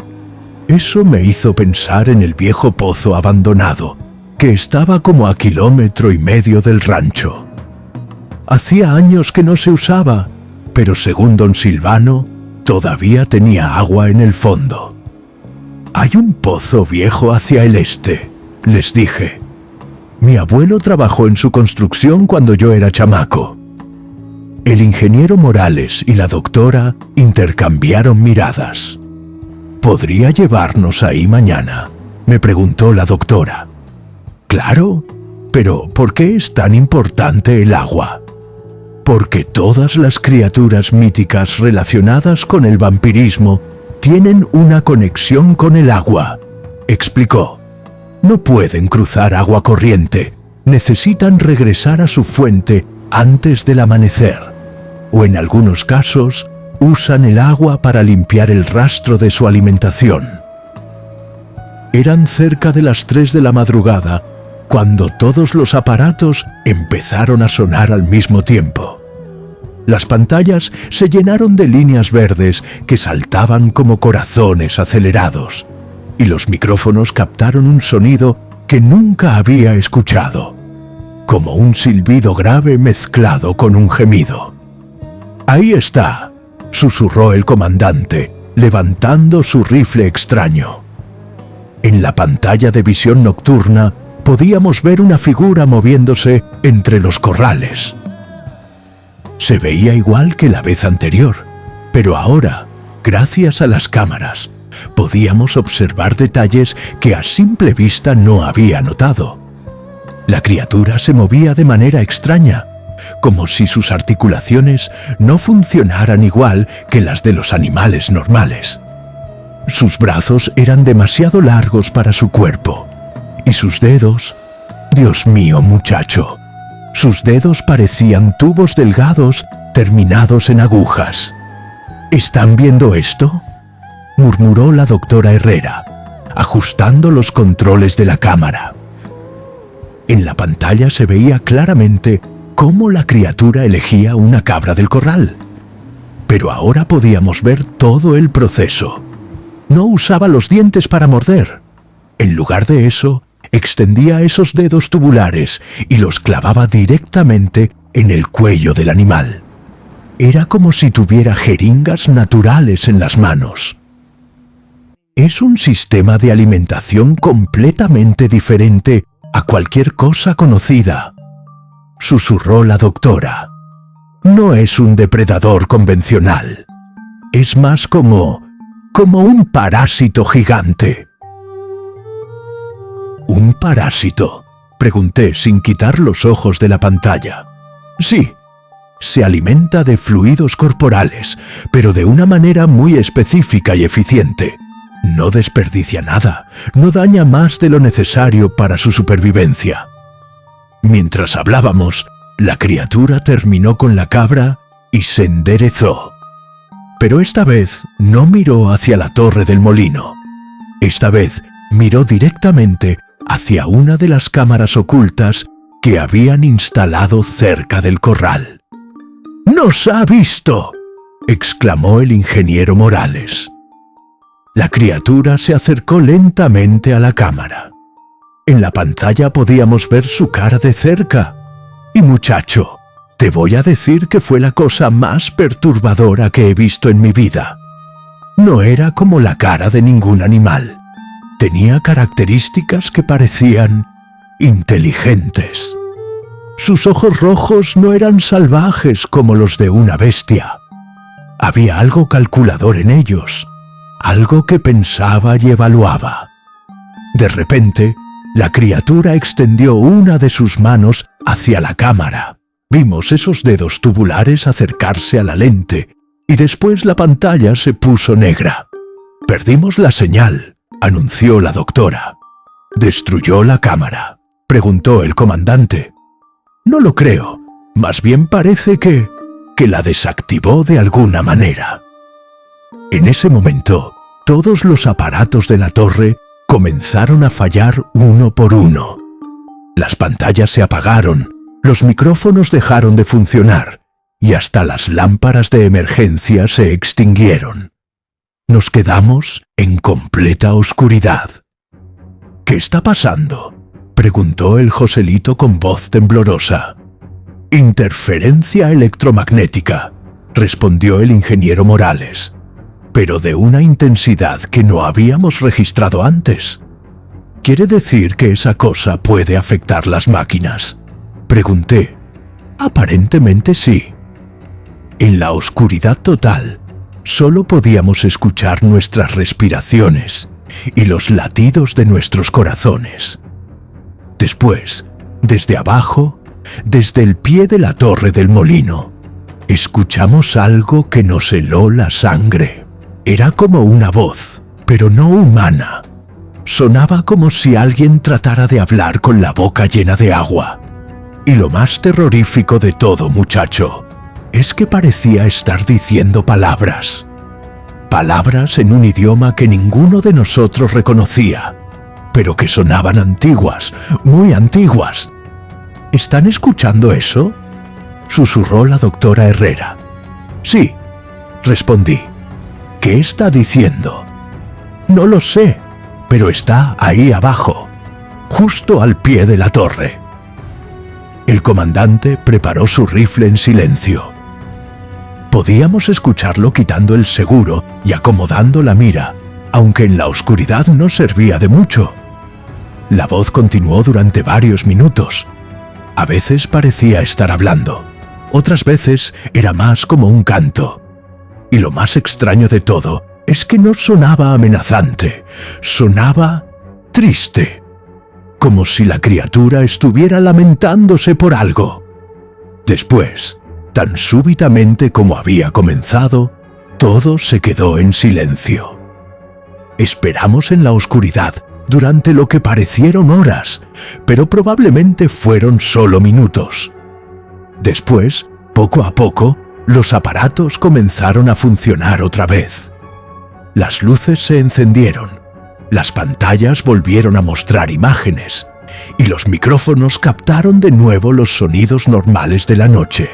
Eso me hizo pensar en el viejo pozo abandonado, que estaba como a 1,5 kilómetros del rancho. Hacía años que no se usaba, pero según don Silvano, todavía tenía agua en el fondo. Hay un pozo viejo hacia el este, les dije. Mi abuelo trabajó en su construcción cuando yo era chamaco. El ingeniero Morales y la doctora intercambiaron miradas. ¿Podría llevarnos ahí mañana?, me preguntó la doctora. Claro, pero ¿por qué es tan importante el agua? Porque todas las criaturas míticas relacionadas con el vampirismo tienen una conexión con el agua, explicó. No pueden cruzar agua corriente, necesitan regresar a su fuente antes del amanecer, o en algunos casos usan el agua para limpiar el rastro de su alimentación. Eran cerca de las 3 de la madrugada cuando todos los aparatos empezaron a sonar al mismo tiempo. Las pantallas se llenaron de líneas verdes que saltaban como corazones acelerados, y los micrófonos captaron un sonido que nunca había escuchado, como un silbido grave mezclado con un gemido. «Ahí está», susurró el comandante, levantando su rifle extraño. En la pantalla de visión nocturna podíamos ver una figura moviéndose entre los corrales. Se veía igual que la vez anterior, pero ahora, gracias a las cámaras, podíamos observar detalles que a simple vista no había notado. La criatura se movía de manera extraña, como si sus articulaciones no funcionaran igual que las de los animales normales. Sus brazos eran demasiado largos para su cuerpo, y sus dedos... Dios mío, muchacho, sus dedos parecían tubos delgados terminados en agujas. ¿Están viendo esto?, murmuró la doctora Herrera, ajustando los controles de la cámara. En la pantalla se veía claramente cómo la criatura elegía una cabra del corral. Pero ahora podíamos ver todo el proceso. No usaba los dientes para morder. En lugar de eso, extendía esos dedos tubulares y los clavaba directamente en el cuello del animal. Era como si tuviera jeringas naturales en las manos. Es un sistema de alimentación completamente diferente a cualquier cosa conocida, susurró la doctora. No es un depredador convencional. Es más como un parásito gigante. ¿Un parásito?, pregunté sin quitar los ojos de la pantalla. Sí, se alimenta de fluidos corporales, pero de una manera muy específica y eficiente. No desperdicia nada, no daña más de lo necesario para su supervivencia. Mientras hablábamos, la criatura terminó con la cabra y se enderezó. Pero esta vez no miró hacia la torre del molino. Esta vez miró directamente hacia una de las cámaras ocultas que habían instalado cerca del corral. ¡Nos ha visto!, exclamó el ingeniero Morales. La criatura se acercó lentamente a la cámara. En la pantalla podíamos ver su cara de cerca. Y muchacho, te voy a decir que fue la cosa más perturbadora que he visto en mi vida. No era como la cara de ningún animal. Tenía características que parecían inteligentes. Sus ojos rojos no eran salvajes como los de una bestia. Había algo calculador en ellos, algo que pensaba y evaluaba. De repente, la criatura extendió una de sus manos hacia la cámara. Vimos esos dedos tubulares acercarse a la lente y después la pantalla se puso negra. Perdimos la señal, anunció la doctora. ¿Destruyó la cámara?, preguntó el comandante. No lo creo, más bien parece que la desactivó de alguna manera. En ese momento, todos los aparatos de la torre comenzaron a fallar uno por uno. Las pantallas se apagaron, los micrófonos dejaron de funcionar y hasta las lámparas de emergencia se extinguieron. Nos quedamos en completa oscuridad. ¿Qué está pasando?, preguntó el Joselito con voz temblorosa. Interferencia electromagnética, respondió el ingeniero Morales, pero de una intensidad que no habíamos registrado antes. ¿Quiere decir que esa cosa puede afectar las máquinas?, pregunté. Aparentemente sí. En la oscuridad total, solo podíamos escuchar nuestras respiraciones y los latidos de nuestros corazones. Después, desde abajo, desde el pie de la torre del molino, escuchamos algo que nos heló la sangre. Era como una voz, pero no humana. Sonaba como si alguien tratara de hablar con la boca llena de agua. Y lo más terrorífico de todo, muchacho, es que parecía estar diciendo palabras. Palabras en un idioma que ninguno de nosotros reconocía, pero que sonaban antiguas, muy antiguas. ¿Están escuchando eso?, susurró la doctora Herrera. Sí, respondí. ¿Qué está diciendo? No lo sé, pero está ahí abajo, justo al pie de la torre. El comandante preparó su rifle en silencio. Podíamos escucharlo quitando el seguro y acomodando la mira, aunque en la oscuridad no servía de mucho. La voz continuó durante varios minutos. A veces parecía estar hablando, otras veces era más como un canto. Y lo más extraño de todo es que no sonaba amenazante, sonaba triste, como si la criatura estuviera lamentándose por algo. Después, tan súbitamente como había comenzado, todo se quedó en silencio. Esperamos en la oscuridad durante lo que parecieron horas, pero probablemente fueron solo minutos. Después, poco a poco, los aparatos comenzaron a funcionar otra vez. Las luces se encendieron, las pantallas volvieron a mostrar imágenes, y los micrófonos captaron de nuevo los sonidos normales de la noche.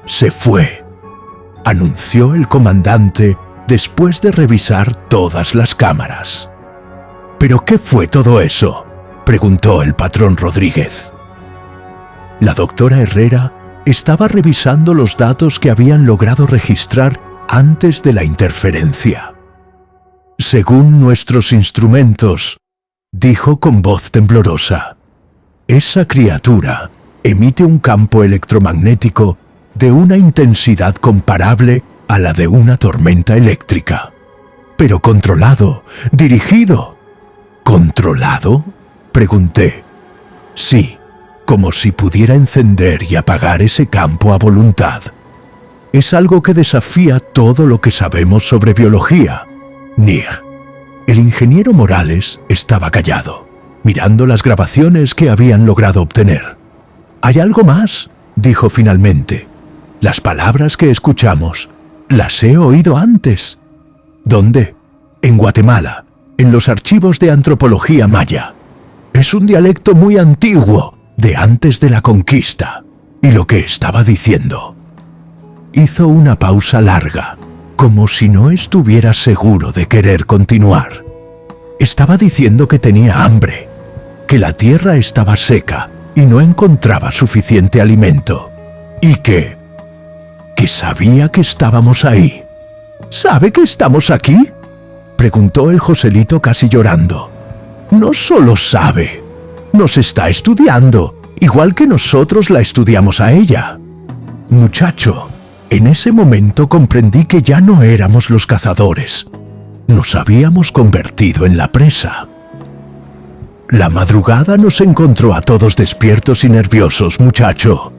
Se fue, anunció el comandante después de revisar todas las cámaras. ¿Pero qué fue todo eso?, preguntó el patrón Rodríguez. La doctora Herrera estaba revisando los datos que habían logrado registrar antes de la interferencia. Según nuestros instrumentos, dijo con voz temblorosa, esa criatura emite un campo electromagnético de una intensidad comparable a la de una tormenta eléctrica, pero controlado, dirigido. ¿Controlado?, pregunté. Sí, como si pudiera encender y apagar ese campo a voluntad. Es algo que desafía todo lo que sabemos sobre biología. Nier. El ingeniero Morales estaba callado, mirando las grabaciones que habían logrado obtener. «¿Hay algo más?», dijo finalmente. «Las palabras que escuchamos, las he oído antes». «¿Dónde?». «En Guatemala, en los archivos de antropología maya. Es un dialecto muy antiguo, de antes de la conquista». Y lo que estaba diciendo. Hizo una pausa larga, como si no estuviera seguro de querer continuar. Estaba diciendo que tenía hambre, que la tierra estaba seca y no encontraba suficiente alimento, y que sabía que estábamos ahí. ¿Sabe que estamos aquí?, preguntó el Joselito casi llorando. No solo sabe, nos está estudiando, igual que nosotros la estudiamos a ella. Muchacho, en ese momento comprendí que ya no éramos los cazadores. Nos habíamos convertido en la presa. La madrugada nos encontró a todos despiertos y nerviosos, muchacho.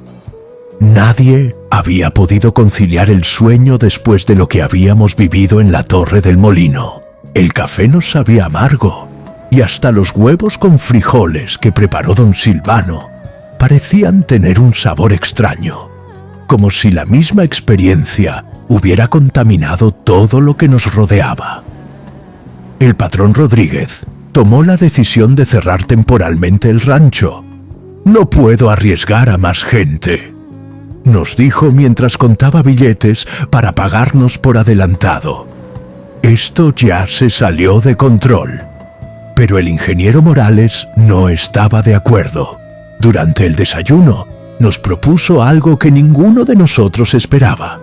Nadie había podido conciliar el sueño después de lo que habíamos vivido en la Torre del Molino. El café nos sabía amargo, y hasta los huevos con frijoles que preparó don Silvano parecían tener un sabor extraño, como si la misma experiencia hubiera contaminado todo lo que nos rodeaba. El patrón Rodríguez tomó la decisión de cerrar temporalmente el rancho. «No puedo arriesgar a más gente», nos dijo mientras contaba billetes para pagarnos por adelantado. Esto ya se salió de control. Pero el ingeniero Morales no estaba de acuerdo. Durante el desayuno, nos propuso algo que ninguno de nosotros esperaba.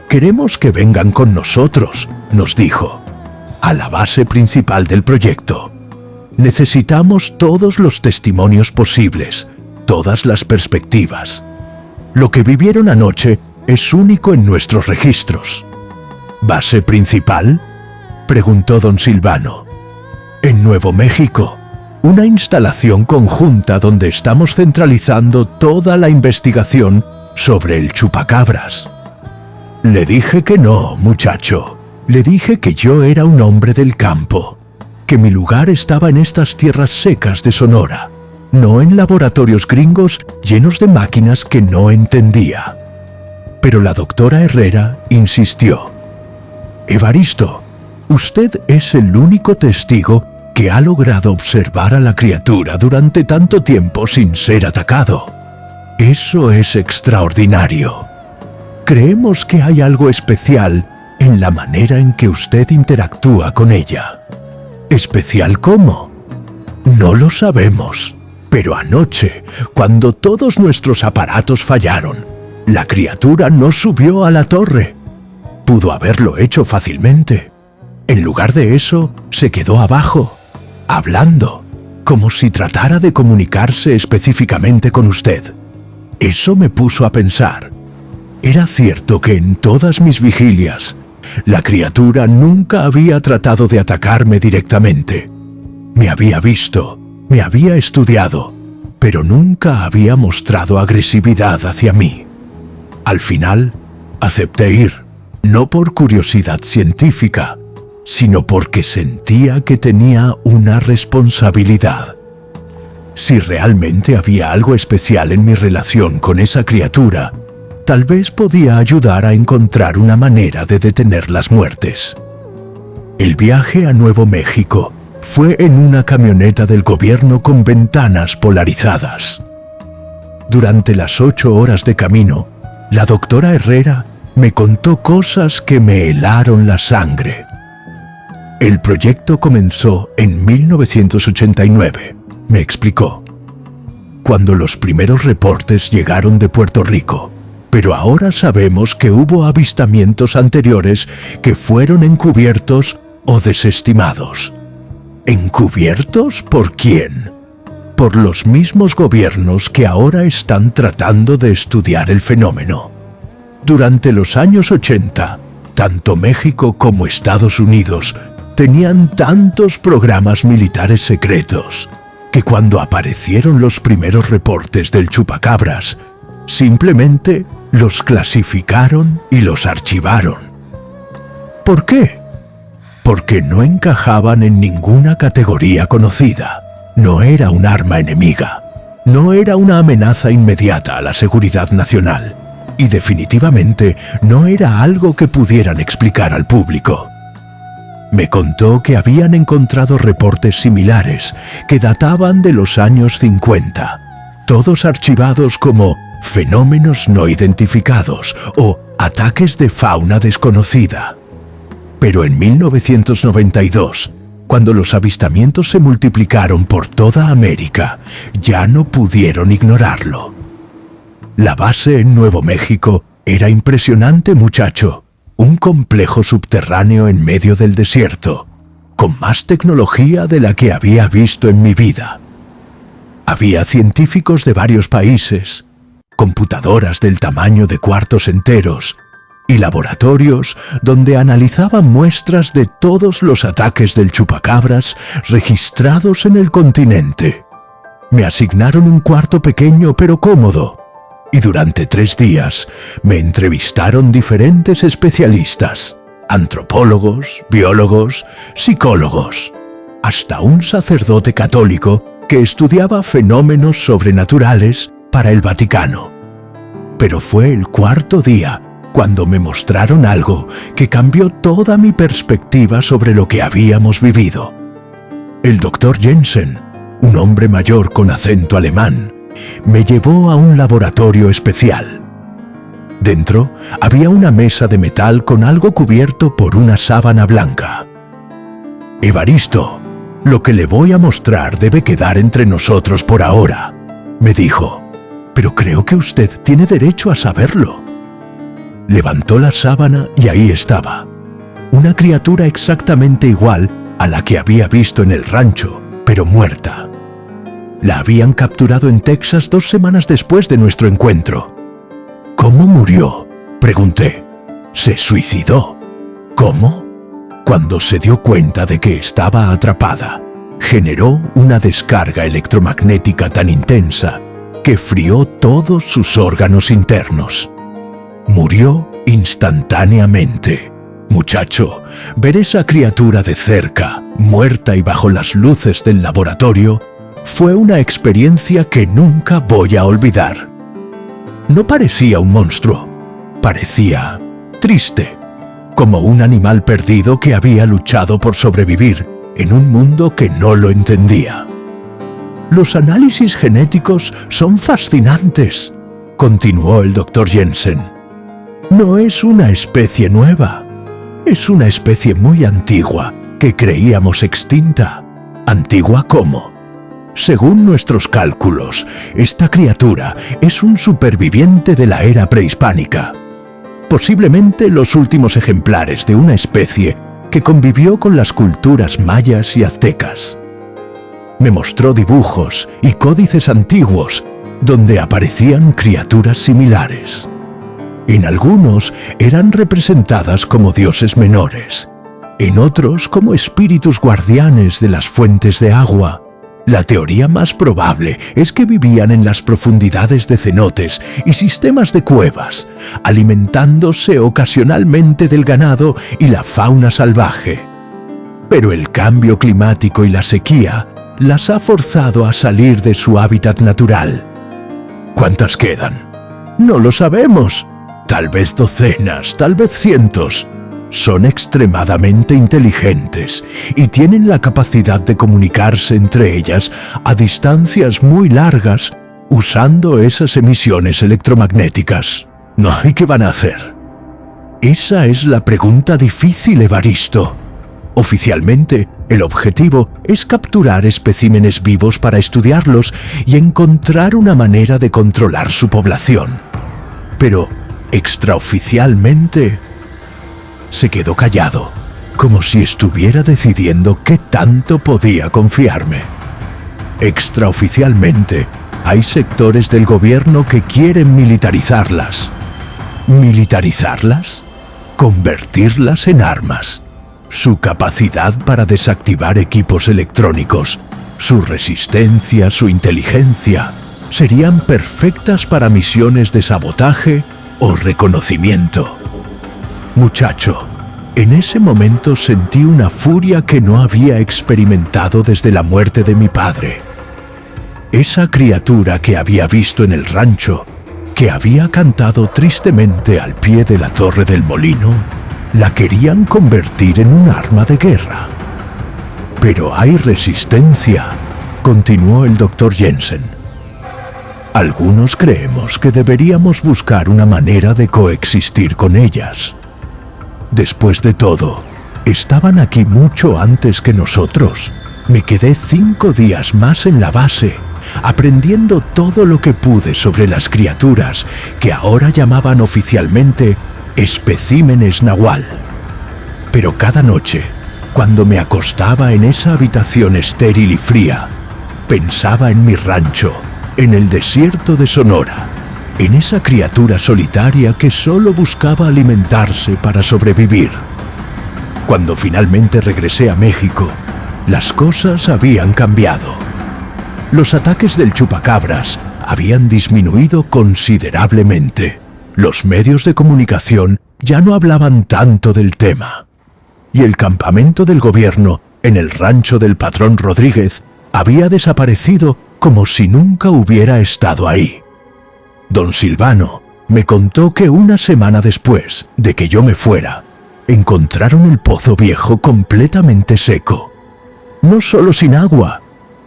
«Queremos que vengan con nosotros», nos dijo, «a la base principal del proyecto. Necesitamos todos los testimonios posibles, todas las perspectivas. Lo que vivieron anoche es único en nuestros registros». «¿Base principal?», preguntó don Silvano. «En Nuevo México, una instalación conjunta donde estamos centralizando toda la investigación sobre el chupacabras». Le dije que no, muchacho, Le dije que yo era un hombre del campo, que mi lugar estaba en estas tierras secas de Sonora, no en laboratorios gringos llenos de máquinas que no entendía. Pero la doctora Herrera insistió. Evaristo, usted es el único testigo que ha logrado observar a la criatura durante tanto tiempo sin ser atacado. Eso es extraordinario. Creemos que hay algo especial en la manera en que usted interactúa con ella. ¿Especial cómo? No lo sabemos, pero anoche, cuando todos nuestros aparatos fallaron, la criatura no subió a la torre. Pudo haberlo hecho fácilmente. En lugar de eso, se quedó abajo, hablando, como si tratara de comunicarse específicamente con usted. Eso me puso a pensar. Era cierto que en todas mis vigilias, la criatura nunca había tratado de atacarme directamente. Me había visto, me había estudiado, pero nunca había mostrado agresividad hacia mí. Al final, acepté ir, no por curiosidad científica, sino porque sentía que tenía una responsabilidad. Si realmente había algo especial en mi relación con esa criatura, tal vez podía ayudar a encontrar una manera de detener las muertes. El viaje a Nuevo México fue en una camioneta del gobierno con ventanas polarizadas. Durante las 8 horas de camino, la doctora Herrera me contó cosas que me helaron la sangre. El proyecto comenzó en 1989, me explicó, cuando los primeros reportes llegaron de Puerto Rico, pero ahora sabemos que hubo avistamientos anteriores que fueron encubiertos o desestimados. ¿Encubiertos por quién? Por los mismos gobiernos que ahora están tratando de estudiar el fenómeno. Durante los años 80, tanto México como Estados Unidos tenían tantos programas militares secretos que cuando aparecieron los primeros reportes del chupacabras, simplemente los clasificaron y los archivaron. ¿Por qué? Porque no encajaban en ninguna categoría conocida. No era un arma enemiga. No era una amenaza inmediata a la seguridad nacional. Y definitivamente no era algo que pudieran explicar al público. Me contó que habían encontrado reportes similares que databan de los años 50, todos archivados como fenómenos no identificados o ataques de fauna desconocida. Pero en 1992, cuando los avistamientos se multiplicaron por toda América, ya no pudieron ignorarlo. La base en Nuevo México era impresionante, muchacho. Un complejo subterráneo en medio del desierto, con más tecnología de la que había visto en mi vida. Había científicos de varios países, computadoras del tamaño de cuartos enteros y laboratorios donde analizaban muestras de todos los ataques del chupacabras registrados en el continente. Me asignaron un cuarto pequeño pero cómodo, y durante 3 días me entrevistaron diferentes especialistas, antropólogos, biólogos, psicólogos, hasta un sacerdote católico que estudiaba fenómenos sobrenaturales para el Vaticano. Pero fue el 4.º día cuando me mostraron algo que cambió toda mi perspectiva sobre lo que habíamos vivido. El doctor Jensen, un hombre mayor con acento alemán, me llevó a un laboratorio especial. Dentro había una mesa de metal con algo cubierto por una sábana blanca. Evaristo, lo que le voy a mostrar debe quedar entre nosotros por ahora, me dijo, pero creo que usted tiene derecho a saberlo. Levantó la sábana y ahí estaba, una criatura exactamente igual a la que había visto en el rancho, pero muerta. La habían capturado en Texas 2 semanas después de nuestro encuentro. ¿Cómo murió?, pregunté. Se suicidó. ¿Cómo? Cuando se dio cuenta de que estaba atrapada, generó una descarga electromagnética tan intensa que frió todos sus órganos internos. Murió instantáneamente. Muchacho, ver esa criatura de cerca, muerta y bajo las luces del laboratorio, fue una experiencia que nunca voy a olvidar. No parecía un monstruo, parecía triste, como un animal perdido que había luchado por sobrevivir en un mundo que no lo entendía. Los análisis genéticos son fascinantes, continuó el Dr. Jensen. No es una especie nueva, es una especie muy antigua que creíamos extinta. ¿Antigua cómo? Según nuestros cálculos, esta criatura es un superviviente de la era prehispánica. Posiblemente los últimos ejemplares de una especie que convivió con las culturas mayas y aztecas. Me mostró dibujos y códices antiguos donde aparecían criaturas similares. En algunos eran representadas como dioses menores, en otros como espíritus guardianes de las fuentes de agua. La teoría más probable es que vivían en las profundidades de cenotes y sistemas de cuevas, alimentándose ocasionalmente del ganado y la fauna salvaje. Pero el cambio climático y la sequía las ha forzado a salir de su hábitat natural. ¿Cuántas quedan? No lo sabemos. Tal vez docenas, tal vez cientos. Son extremadamente inteligentes y tienen la capacidad de comunicarse entre ellas a distancias muy largas usando esas emisiones electromagnéticas. No, ¿y qué van a hacer? Esa es la pregunta difícil, Evaristo. Oficialmente, el objetivo es capturar especímenes vivos para estudiarlos y encontrar una manera de controlar su población. Pero, extraoficialmente, se quedó callado, como si estuviera decidiendo qué tanto podía confiarme. Extraoficialmente, hay sectores del gobierno que quieren militarizarlas. ¿Militarizarlas? Convertirlas en armas. Su capacidad para desactivar equipos electrónicos, su resistencia, su inteligencia, serían perfectas para misiones de sabotaje o reconocimiento. Muchacho, en ese momento sentí una furia que no había experimentado desde la muerte de mi padre. Esa criatura que había visto en el rancho, que había cantado tristemente al pie de la torre del molino, la querían convertir en un arma de guerra. Pero hay resistencia, continuó el Dr. Jensen. Algunos creemos que deberíamos buscar una manera de coexistir con ellas. Después de todo, estaban aquí mucho antes que nosotros. Me quedé 5 días más en la base, aprendiendo todo lo que pude sobre las criaturas que ahora llamaban oficialmente especímenes nahual. Pero cada noche, cuando me acostaba en esa habitación estéril y fría, pensaba en mi rancho, en el desierto de Sonora, en esa criatura solitaria que solo buscaba alimentarse para sobrevivir. Cuando finalmente regresé a México, las cosas habían cambiado. Los ataques del chupacabras habían disminuido considerablemente. Los medios de comunicación ya no hablaban tanto del tema. Y el campamento del gobierno en el rancho del patrón Rodríguez había desaparecido como si nunca hubiera estado ahí. Don Silvano me contó que una semana después de que yo me fuera, encontraron el pozo viejo completamente seco. No solo sin agua,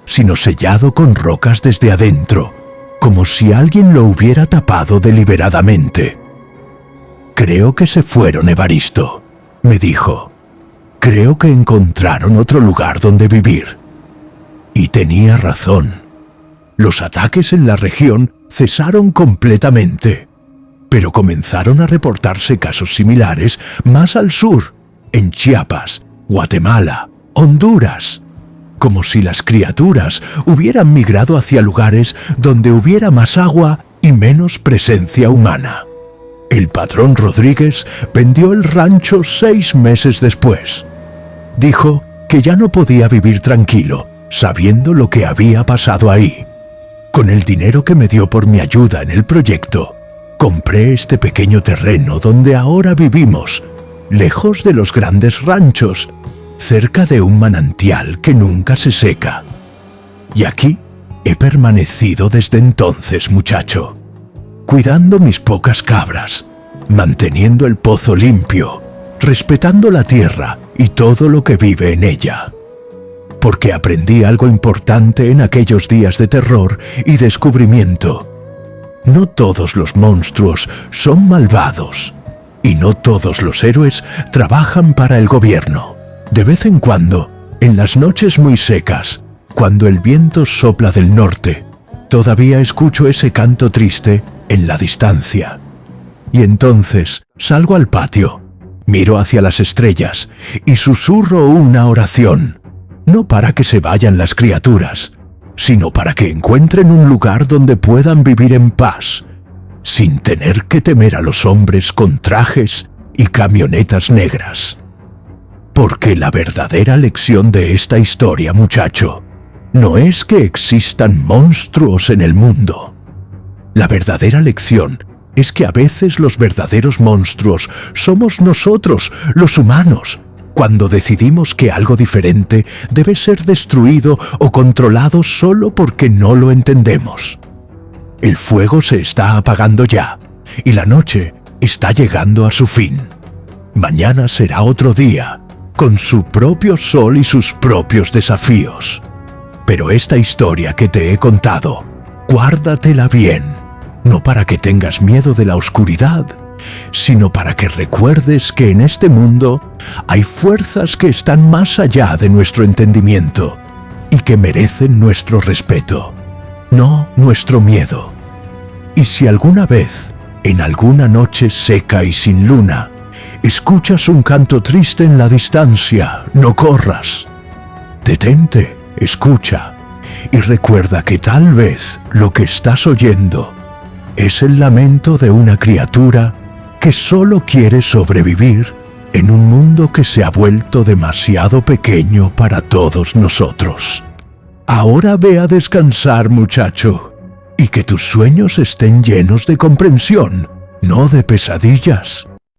sino sellado con rocas desde adentro, como si alguien lo hubiera tapado deliberadamente. Creo que se fueron, Evaristo, me dijo. Creo que encontraron otro lugar donde vivir. Y tenía razón. Los ataques en la región cesaron completamente, pero comenzaron a reportarse casos similares más al sur, en Chiapas, Guatemala, Honduras, como si las criaturas hubieran migrado hacia lugares donde hubiera más agua y menos presencia humana. El patrón Rodríguez vendió el rancho 6 meses después. Dijo que ya no podía vivir tranquilo, sabiendo lo que había pasado ahí. Con el dinero que me dio por mi ayuda en el proyecto, compré este pequeño terreno donde ahora vivimos lejos de los grandes ranchos, cerca de un manantial que nunca se seca. Y aquí he permanecido desde entonces, muchacho, cuidando mis pocas cabras, manteniendo el pozo limpio, respetando la tierra y todo lo que vive en ella. Porque aprendí algo importante en aquellos días de terror y descubrimiento. No todos los monstruos son malvados, y no todos los héroes trabajan para el gobierno. De vez en cuando, en las noches muy secas, cuando el viento sopla del norte, todavía escucho ese canto triste en la distancia. Y entonces salgo al patio, miro hacia las estrellas y susurro una oración, no para que se vayan las criaturas, sino para que encuentren un lugar donde puedan vivir en paz, sin tener que temer a los hombres con trajes y camionetas negras. Porque la verdadera lección de esta historia, muchacho, no es que existan monstruos en el mundo. La verdadera lección es que a veces los verdaderos monstruos somos nosotros, los humanos, cuando decidimos que algo diferente debe ser destruido o controlado solo porque no lo entendemos. El fuego se está apagando ya, y la noche está llegando a su fin. Mañana será otro día, con su propio sol y sus propios desafíos. Pero esta historia que te he contado, guárdatela bien, no para que tengas miedo de la oscuridad, sino para que recuerdes que en este mundo hay fuerzas que están más allá de nuestro entendimiento y que merecen nuestro respeto, no nuestro miedo. Y si alguna vez, en alguna noche seca y sin luna, escuchas un canto triste en la distancia, no corras. Detente, escucha y recuerda que tal vez lo que estás oyendo es el lamento de una criatura que solo quiere sobrevivir en un mundo que se ha vuelto demasiado pequeño para todos nosotros. Ahora ve a descansar, muchacho, y que tus sueños estén llenos de comprensión, no de pesadillas.